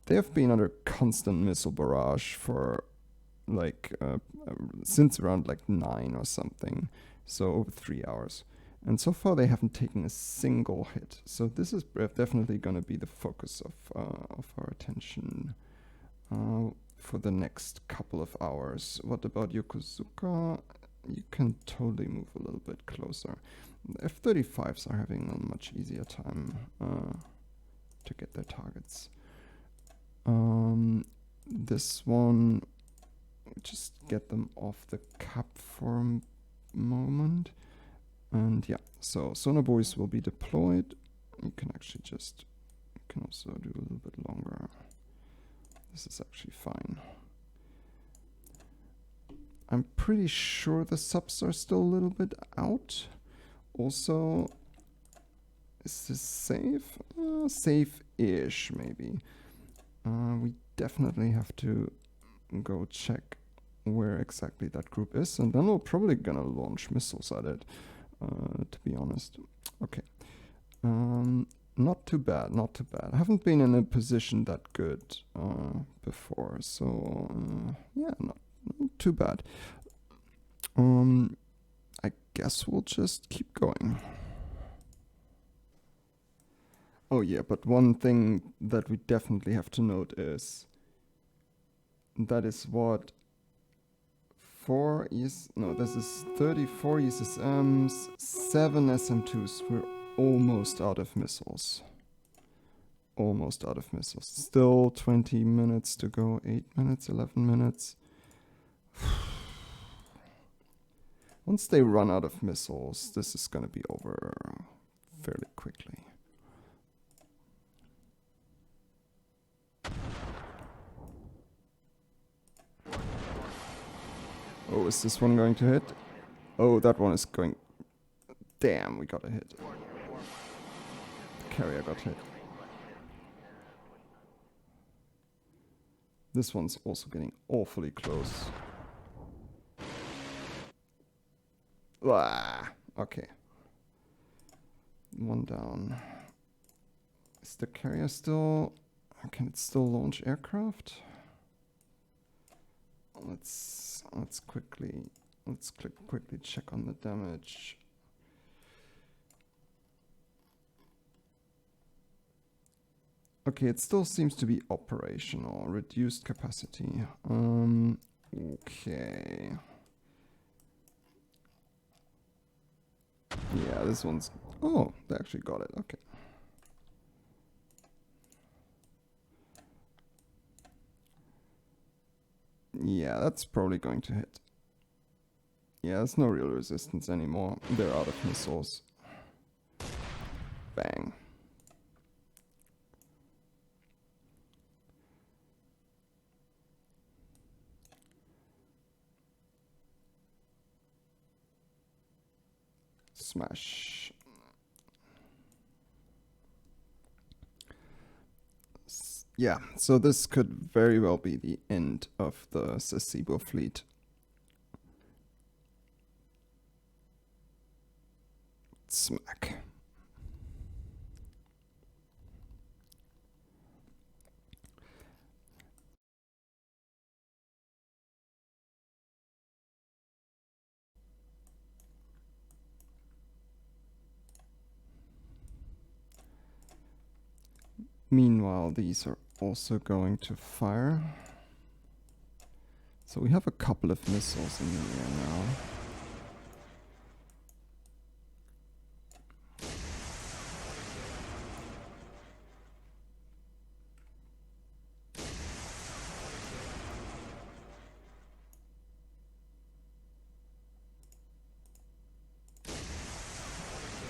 they have been under constant missile barrage for like since around like 9 or something, so over 3 hours, and so far they haven't taken a single hit. So this is definitely going to be the focus of our attention for the next couple of hours. What about Yokozuka? You can totally move a little bit closer. F-35s are having a much easier time to get their targets. This one, just get them off the cap for a moment. And yeah, so sonar buoys will be deployed. You can actually just, you can also do a little bit longer. This is actually fine. I'm pretty sure the subs are still a little bit out. Also, is this safe? Safe-ish, maybe. We definitely have to go check where exactly that group is, and then we're probably gonna launch missiles at it, to be honest. Okay. Not too bad, not too bad. I haven't been in a position that good before, so yeah, Too bad. I guess we'll just keep going. Oh yeah, but one thing that we definitely have to note is that is what 4 is, no, this is 34 ESSMs, 7 SM2s. We're almost out of missiles. Almost out of missiles. Still 20 minutes to go, 8 minutes, 11 minutes. Once they run out of missiles, this is gonna be over fairly quickly. Oh, is this one going to hit? Oh, that one is going... Damn, we got a hit. The carrier got hit. This one's also getting awfully close. Ah, okay. One down. Is the carrier still... Can it still launch aircraft? Let's quickly check on the damage. Okay, it still seems to be operational. Reduced capacity. Okay. Yeah, this one's... Oh, they actually got it. Okay. Yeah, that's probably going to hit. Yeah, there's no real resistance anymore. They're out of missiles. Bang. Smash. Yeah, so this could very well be the end of the Sasebo fleet. Smack. Meanwhile, these are also going to fire. So we have a couple of missiles in the air now.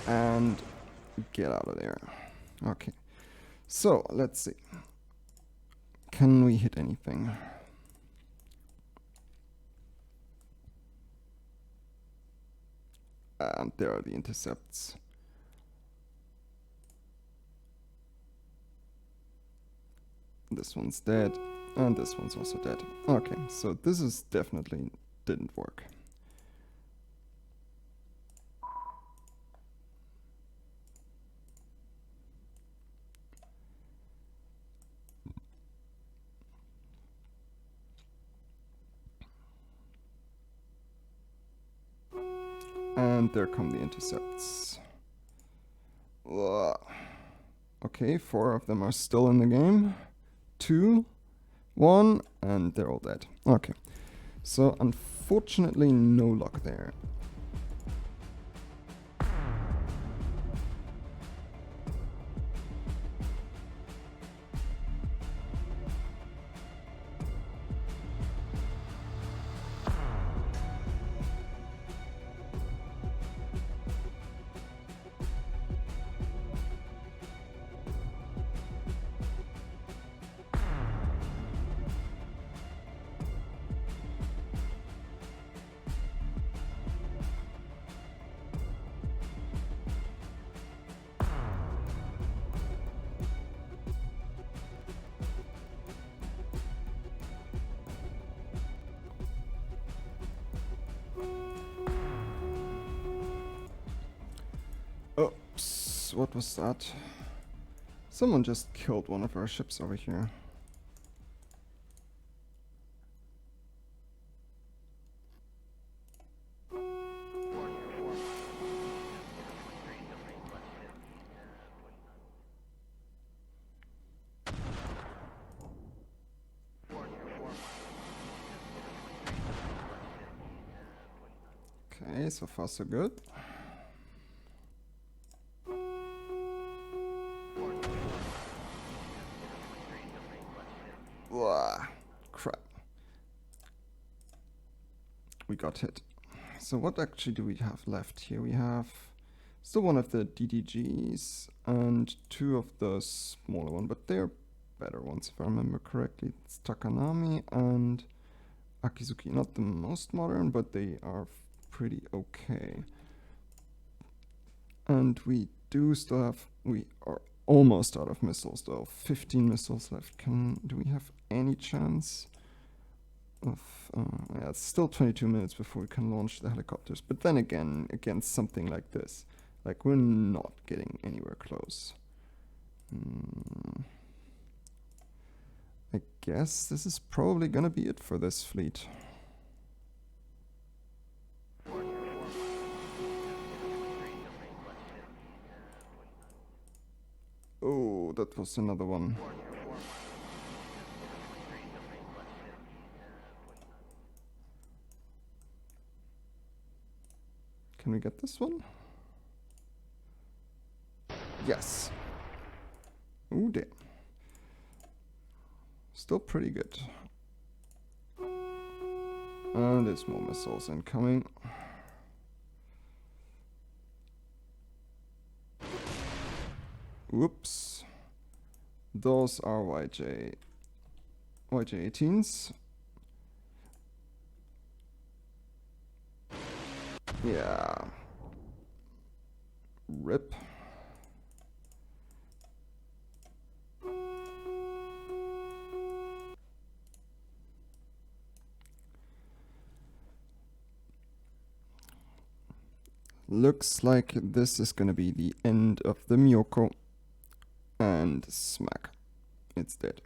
And get out of there. Okay. So, let's see. Can we hit anything? And there are the intercepts. This one's dead, and this one's also dead. Okay, so this is definitely didn't work. And there come the intercepts. Ugh. Okay, 4 of them are still in the game. 2, 1, and they're all dead. Okay, so unfortunately no luck there. Oops, what was that? Someone just killed one of our ships over here. Okay, so far so good. Wah, crap. We got hit. So what actually do we have left here? We have still one of the DDGs and two of the smaller ones, but they're better ones if I remember correctly. It's Takanami and Akizuki. Not the most modern, but they are pretty okay. And we do still have, we are almost out of missiles though. 15 missiles left. Do we have any chance of, yeah, it's still 22 minutes before we can launch the helicopters. But then again, against something like this, like we're not getting anywhere close. I guess this is probably gonna be it for this fleet. Oh, that was another one. Can we get this one? Yes. Oh, damn. Still pretty good. And there's more missiles incoming. Whoops. Those are YJ-18s. Yeah. RIP. Looks like this is gonna be the end of the Myoko. And smack. It's dead.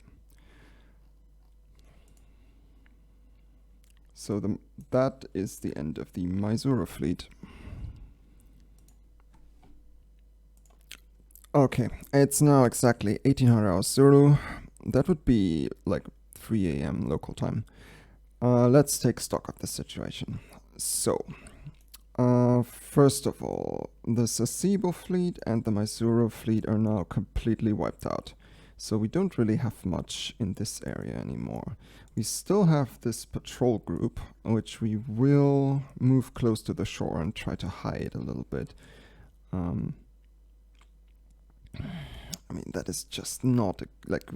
So that is the end of the Mysuru fleet. Okay, it's now exactly 1800 hours Zulu. That would be like 3 AM local time. Let's take stock of the situation. So, first of all, the Sasebo fleet and the Mysuru fleet are now completely wiped out. So we don't really have much in this area anymore. We still have this patrol group, which we will move close to the shore and try to hide a little bit. I mean, that is just not, like,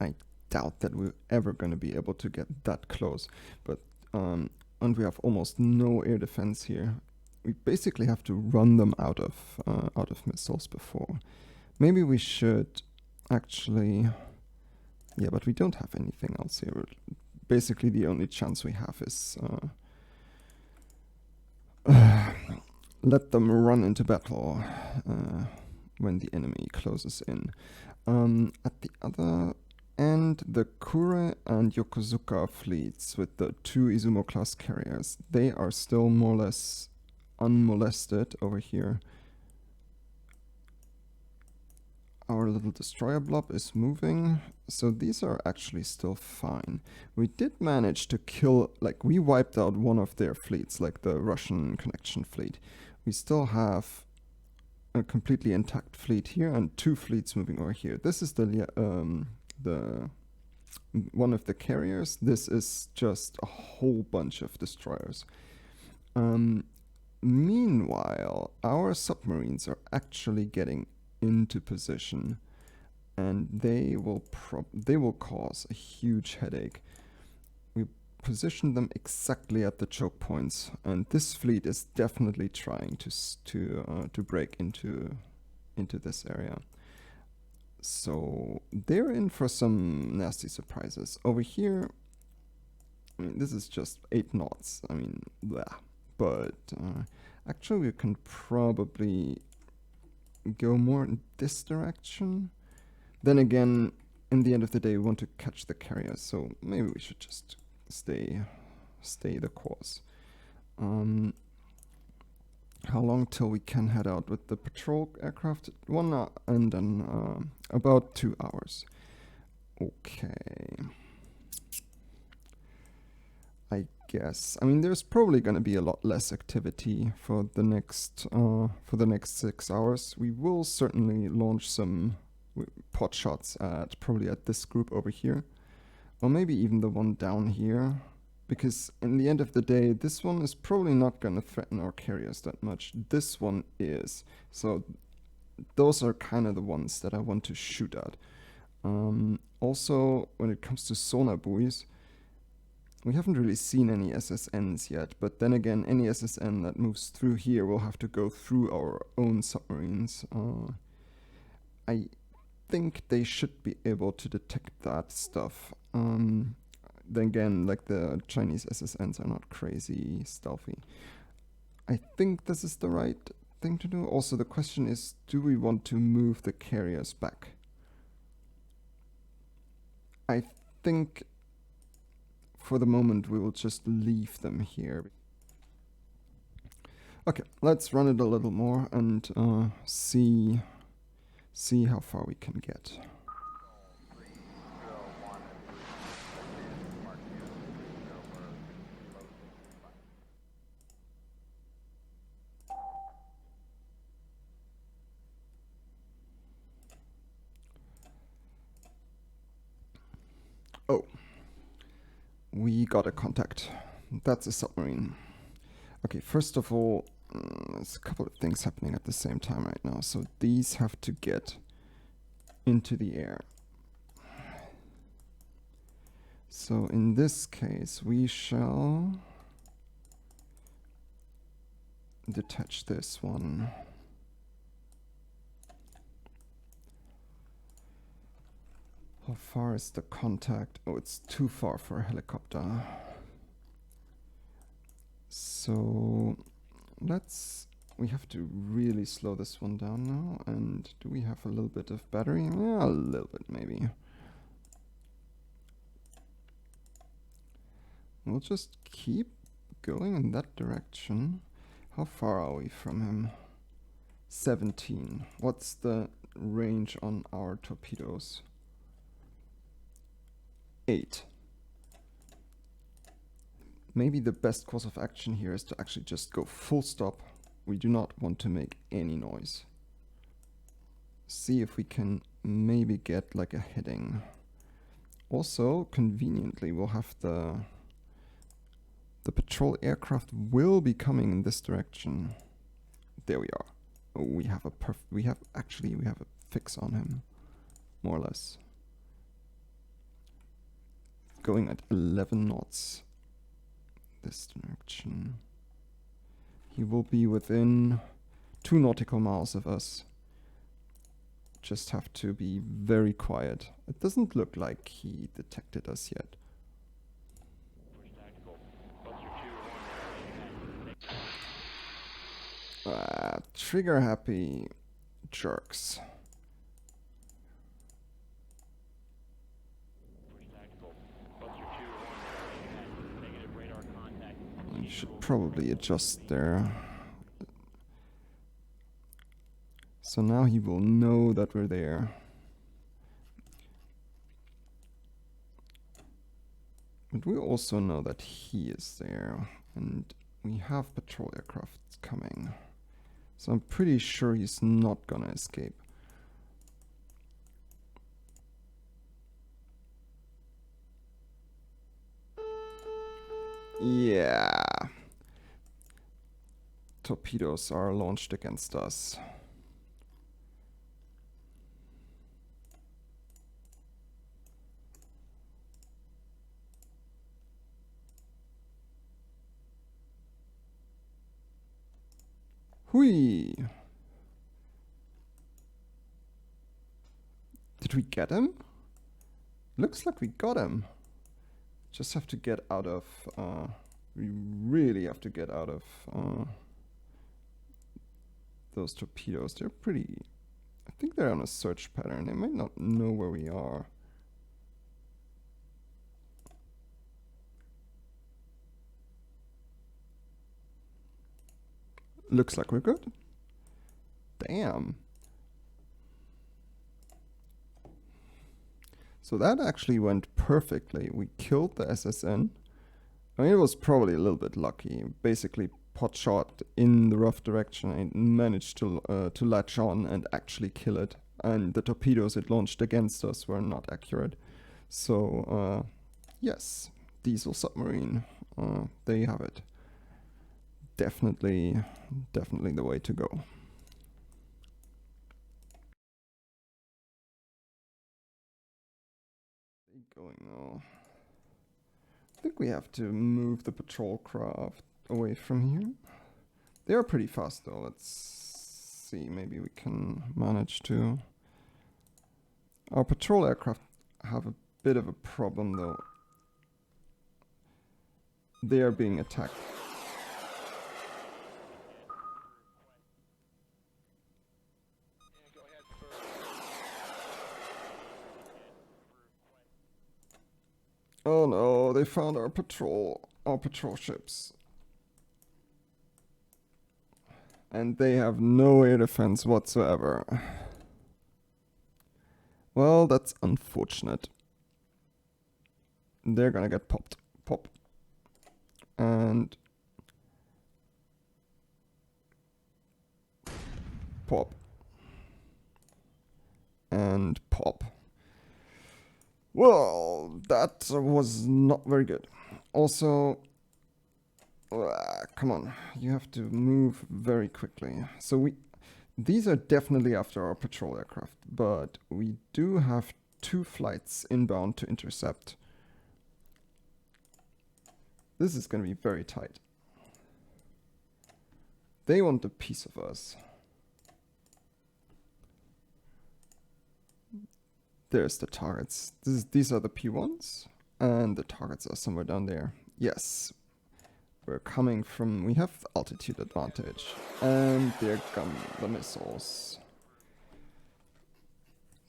I doubt that we're ever going to be able to get that close. But, and we have almost no air defense here. We basically have to run them out of missiles before. Maybe we should actually, yeah, but we don't have anything else here. Basically, the only chance we have is let them run into battle when the enemy closes in. At the other end, the Kure and Yokozuka fleets with the 2 Izumo-class carriers, they are still more or less unmolested over here. Our little destroyer blob is moving, so these are actually still fine. We did manage to kill, like, we wiped out one of their fleets, like the Russian connection fleet. We still have a completely intact fleet here and 2 fleets moving over here. This is the one of the carriers. This is just a whole bunch of destroyers. Meanwhile, our submarines are actually getting into position, and they will cause a huge headache. We position them exactly at the choke points, and this fleet is definitely trying to break into this area. So they're in for some nasty surprises. Over here, I mean, this is just 8 knots. I mean, blah. But actually we can probably go more in this direction. Then again, in the end of the day, we want to catch the carrier, so maybe we should just stay the course. How long till we can head out with the patrol aircraft? 1 hour and then about 2 hours. Okay. I guess. I mean, there's probably going to be a lot less activity for the next 6 hours. We will certainly launch some pot shots at probably at this group over here, or maybe even the one down here, because in the end of the day, this one is probably not going to threaten our carriers that much. This one is. So those are kind of the ones that I want to shoot at. Also, when it comes to sonar buoys, we haven't really seen any SSNs yet, but then again, any SSN that moves through here will have to go through our own submarines. I think they should be able to detect that stuff. Then again, like the Chinese SSNs are not crazy stealthy. I think this is the right thing to do. Also, the question is, do we want to move the carriers back? I think for the moment we will just leave them here. Okay, let's run it a little more and see how far we can get. Oh, we got a contact. That's a submarine. Okay, first of all, there's a couple of things happening at the same time right now. So these have to get into the air. So in this case, we shall detach this one. How far is the contact? Oh, it's too far for a helicopter. So we have to really slow this one down now. And do we have a little bit of battery? Yeah, a little bit maybe. We'll just keep going in that direction. How far are we from him? 17. What's the range on our torpedoes? 8. Maybe the best course of action here is to actually just go full stop. We do not want to make any noise. See if we can maybe get like a heading. Also, conveniently, we'll have the patrol aircraft will be coming in this direction. There we are. Oh, we have a fix on him, more or less. Going at 11 knots. This direction. He will be within 2 nautical miles of us. Just have to be very quiet. It doesn't look like he detected us yet. Trigger happy jerks. You should probably adjust there. So now he will know that we're there. But we also know that he is there. And we have patrol aircraft coming. So I'm pretty sure he's not gonna escape. Yeah. Torpedoes are launched against us. Hui! Did we get him? Looks like we got him. Just have to get out of... we really have to get out of those torpedoes. They're pretty... I think they're on a search pattern. They might not know where we are. Looks like we're good. Damn. So that actually went perfectly. We killed the SSN. I mean, it was probably a little bit lucky. Basically, pot shot in the rough direction and managed to latch on and actually kill it. And the torpedoes it launched against us were not accurate. So, yes, diesel submarine. There you have it. Definitely the way to go. Going now. I think we have to move the patrol craft away from here. They are pretty fast though. Let's see, maybe we can manage to. Our patrol aircraft have a bit of a problem though. They are being attacked. Oh no, they found our patrol ships. And they have no air defense whatsoever. Well, that's unfortunate. They're gonna get popped. Pop. And pop. And pop. Well, that was not very good. Also, come on, you have to move very quickly. So these are definitely after our patrol aircraft, but we do have 2 flights inbound to intercept. This is going to be very tight. They want a piece of us. There's the targets. These are the P1s, and the targets are somewhere down there. Yes. We're coming from, we have altitude advantage, and there come the missiles.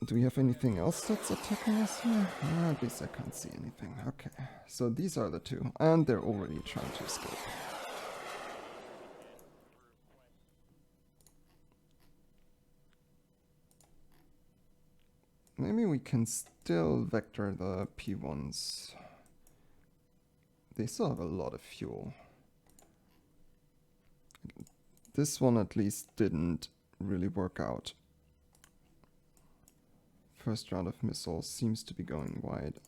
Do we have anything else that's attacking us here? At least I can't see anything. Okay, so these are the 2, and they're already trying to escape. Maybe we can still vector the P1s. They still have a lot of fuel. This one at least didn't really work out. First round of missiles seems to be going wide.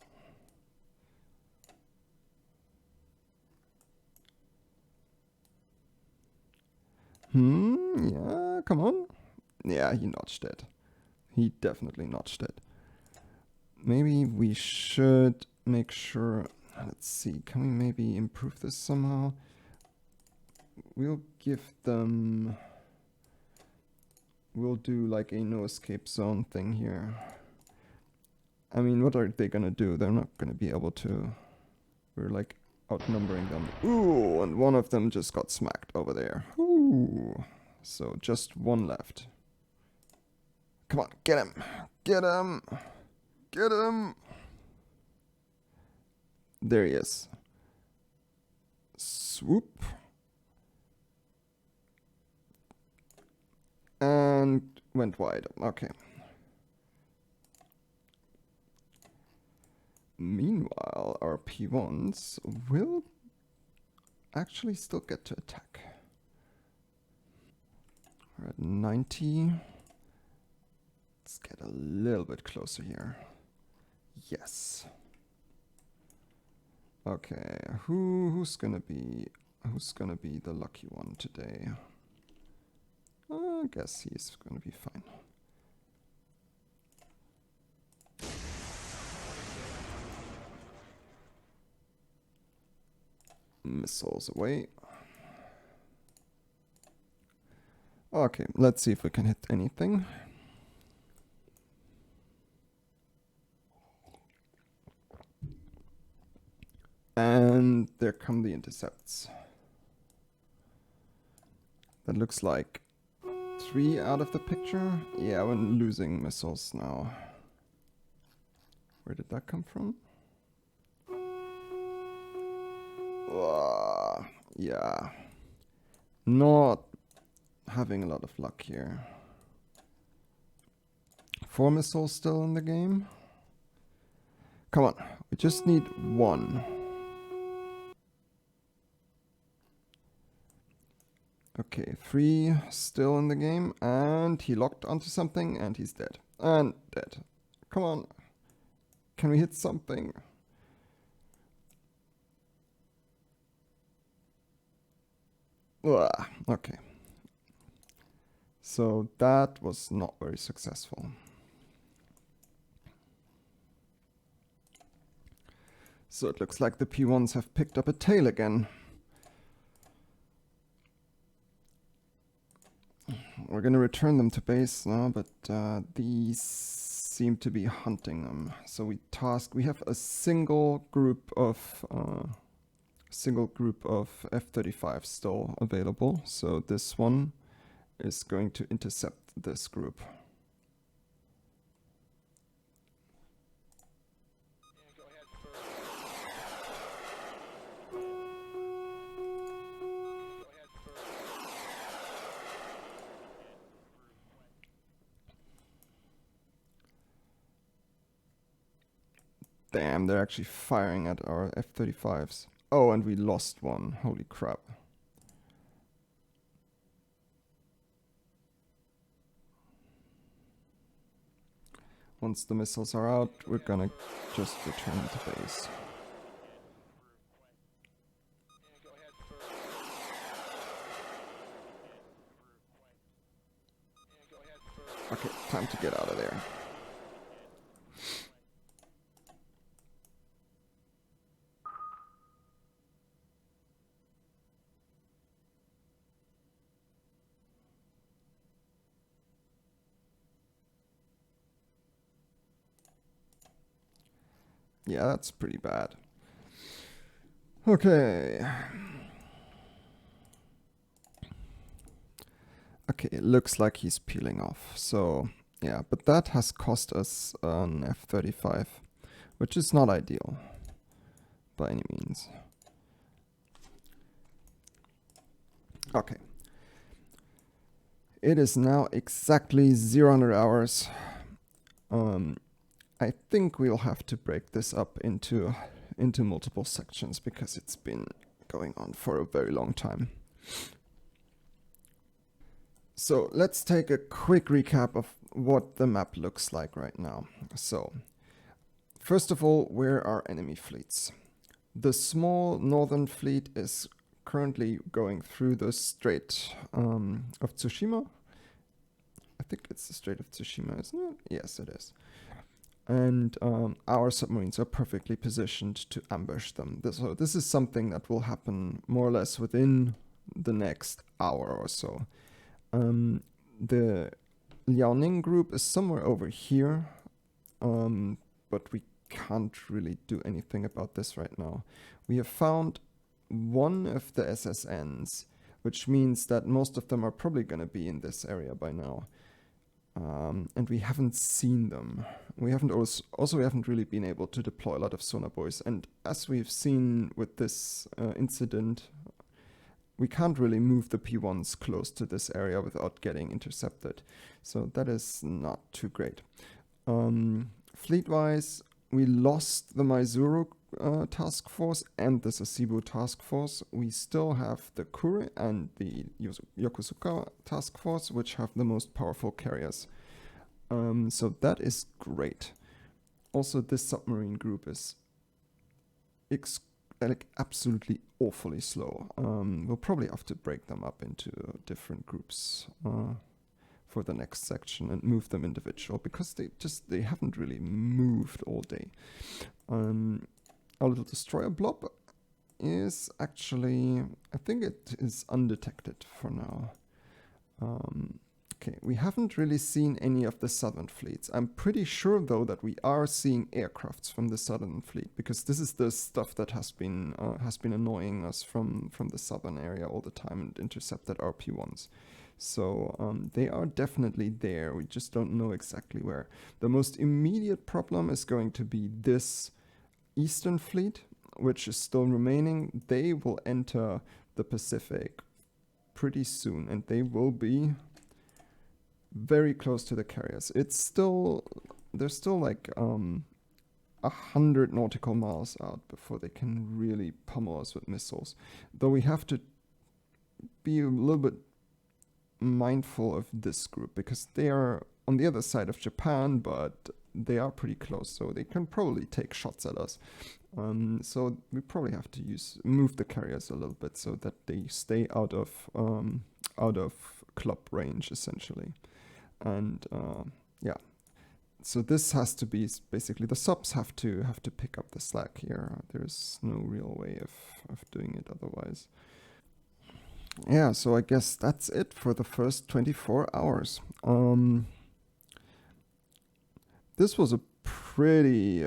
Yeah, come on. Yeah, he notched it. He definitely notched it. Maybe we should make sure. Let's see, can we maybe improve this somehow? We'll give them. We'll do like a no escape zone thing here. I mean, what are they gonna do? They're not gonna be able to. We're like outnumbering them. Ooh, and one of them just got smacked over there. Ooh. So just 1 left. Come on, get him! Get him! Get him! There he is. Swoop. And went wide. Okay. Meanwhile, our P1s will actually still get to attack. We're at 90. Let's get a little bit closer here. Yes. Okay, who's gonna be the lucky one today? I guess he's gonna be fine. Missiles away. Okay, let's see if we can hit anything. And there come the intercepts. That looks like 3 out of the picture. Yeah, we're losing missiles now. Where did that come from? Yeah. Not having a lot of luck here. 4 missiles still in the game. Come on, we just need 1. Okay, 3 still in the game, and he locked onto something, and he's dead. And dead. Come on. Can we hit something? Ugh, okay. So that was not very successful. So it looks like the P1s have picked up a tail again. We're going to return them to base now, but these seem to be hunting them. So we have a single group of F-35 still available. So this one is going to intercept this group. Damn, they're actually firing at our F-35s. Oh, and we lost one. Holy crap. Once the missiles are out, we're gonna just return to base. Okay, time to get out of there. Yeah, that's pretty bad. Okay. Okay, it looks like he's peeling off. So, yeah, but that has cost us an F-35, which is not ideal by any means. Okay. It is now exactly 0 hours. I think we'll have to break this up into multiple sections because it's been going on for a very long time. So let's take a quick recap of what the map looks like right now. So first of all, where are enemy fleets? The small northern fleet is currently going through the Strait of Tsushima. I think it's the Strait of Tsushima, isn't it? Yes, it is. And our submarines are perfectly positioned to ambush them. So this is something that will happen more or less within the next hour or so. The Liaoning group is somewhere over here, but we can't really do anything about this right now. We have found one of the SSNs, which means that most of them are probably going to be in this area by now. And we haven't seen them. We haven't we haven't really been able to deploy a lot of sonar buoys. And as we've seen with this incident, we can't really move the P1s close to this area without getting intercepted. So that is not too great. Fleet-wise, we lost the Maizuru task force and the Sasebo task force. We still have the Kure and the Yokosuka task force, which have the most powerful carriers. So that is great. Also, this submarine group is absolutely awfully slow. We'll probably have to break them up into different groups for the next section and move them individual because they haven't really moved all day. Our little destroyer blob is actually, I think it is undetected for now. Okay, we haven't really seen any of the southern fleets. I'm pretty sure though that we are seeing aircrafts from the southern fleet because this is the stuff that has been annoying us from the southern area all the time and intercepted our P1s. So they are definitely there. We just don't know exactly where. The most immediate problem is going to be this Eastern Fleet, which is still remaining. They will enter the Pacific pretty soon, and they will be very close to the carriers. They're still like 100 nautical miles out before they can really pummel us with missiles. Though we have to be a little bit mindful of this group because they are on the other side of Japan, but they are pretty close, so they can probably take shots at us. So we probably have to move the carriers a little bit so that they stay out of club range essentially. And yeah, so this has to be basically the subs have to pick up the slack here. There's no real way of doing it otherwise. Yeah, so I guess that's it for the first 24 hours. This was a pretty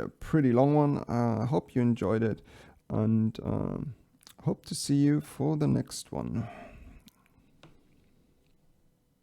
long one. I hope you enjoyed it, and hope to see you for the next one.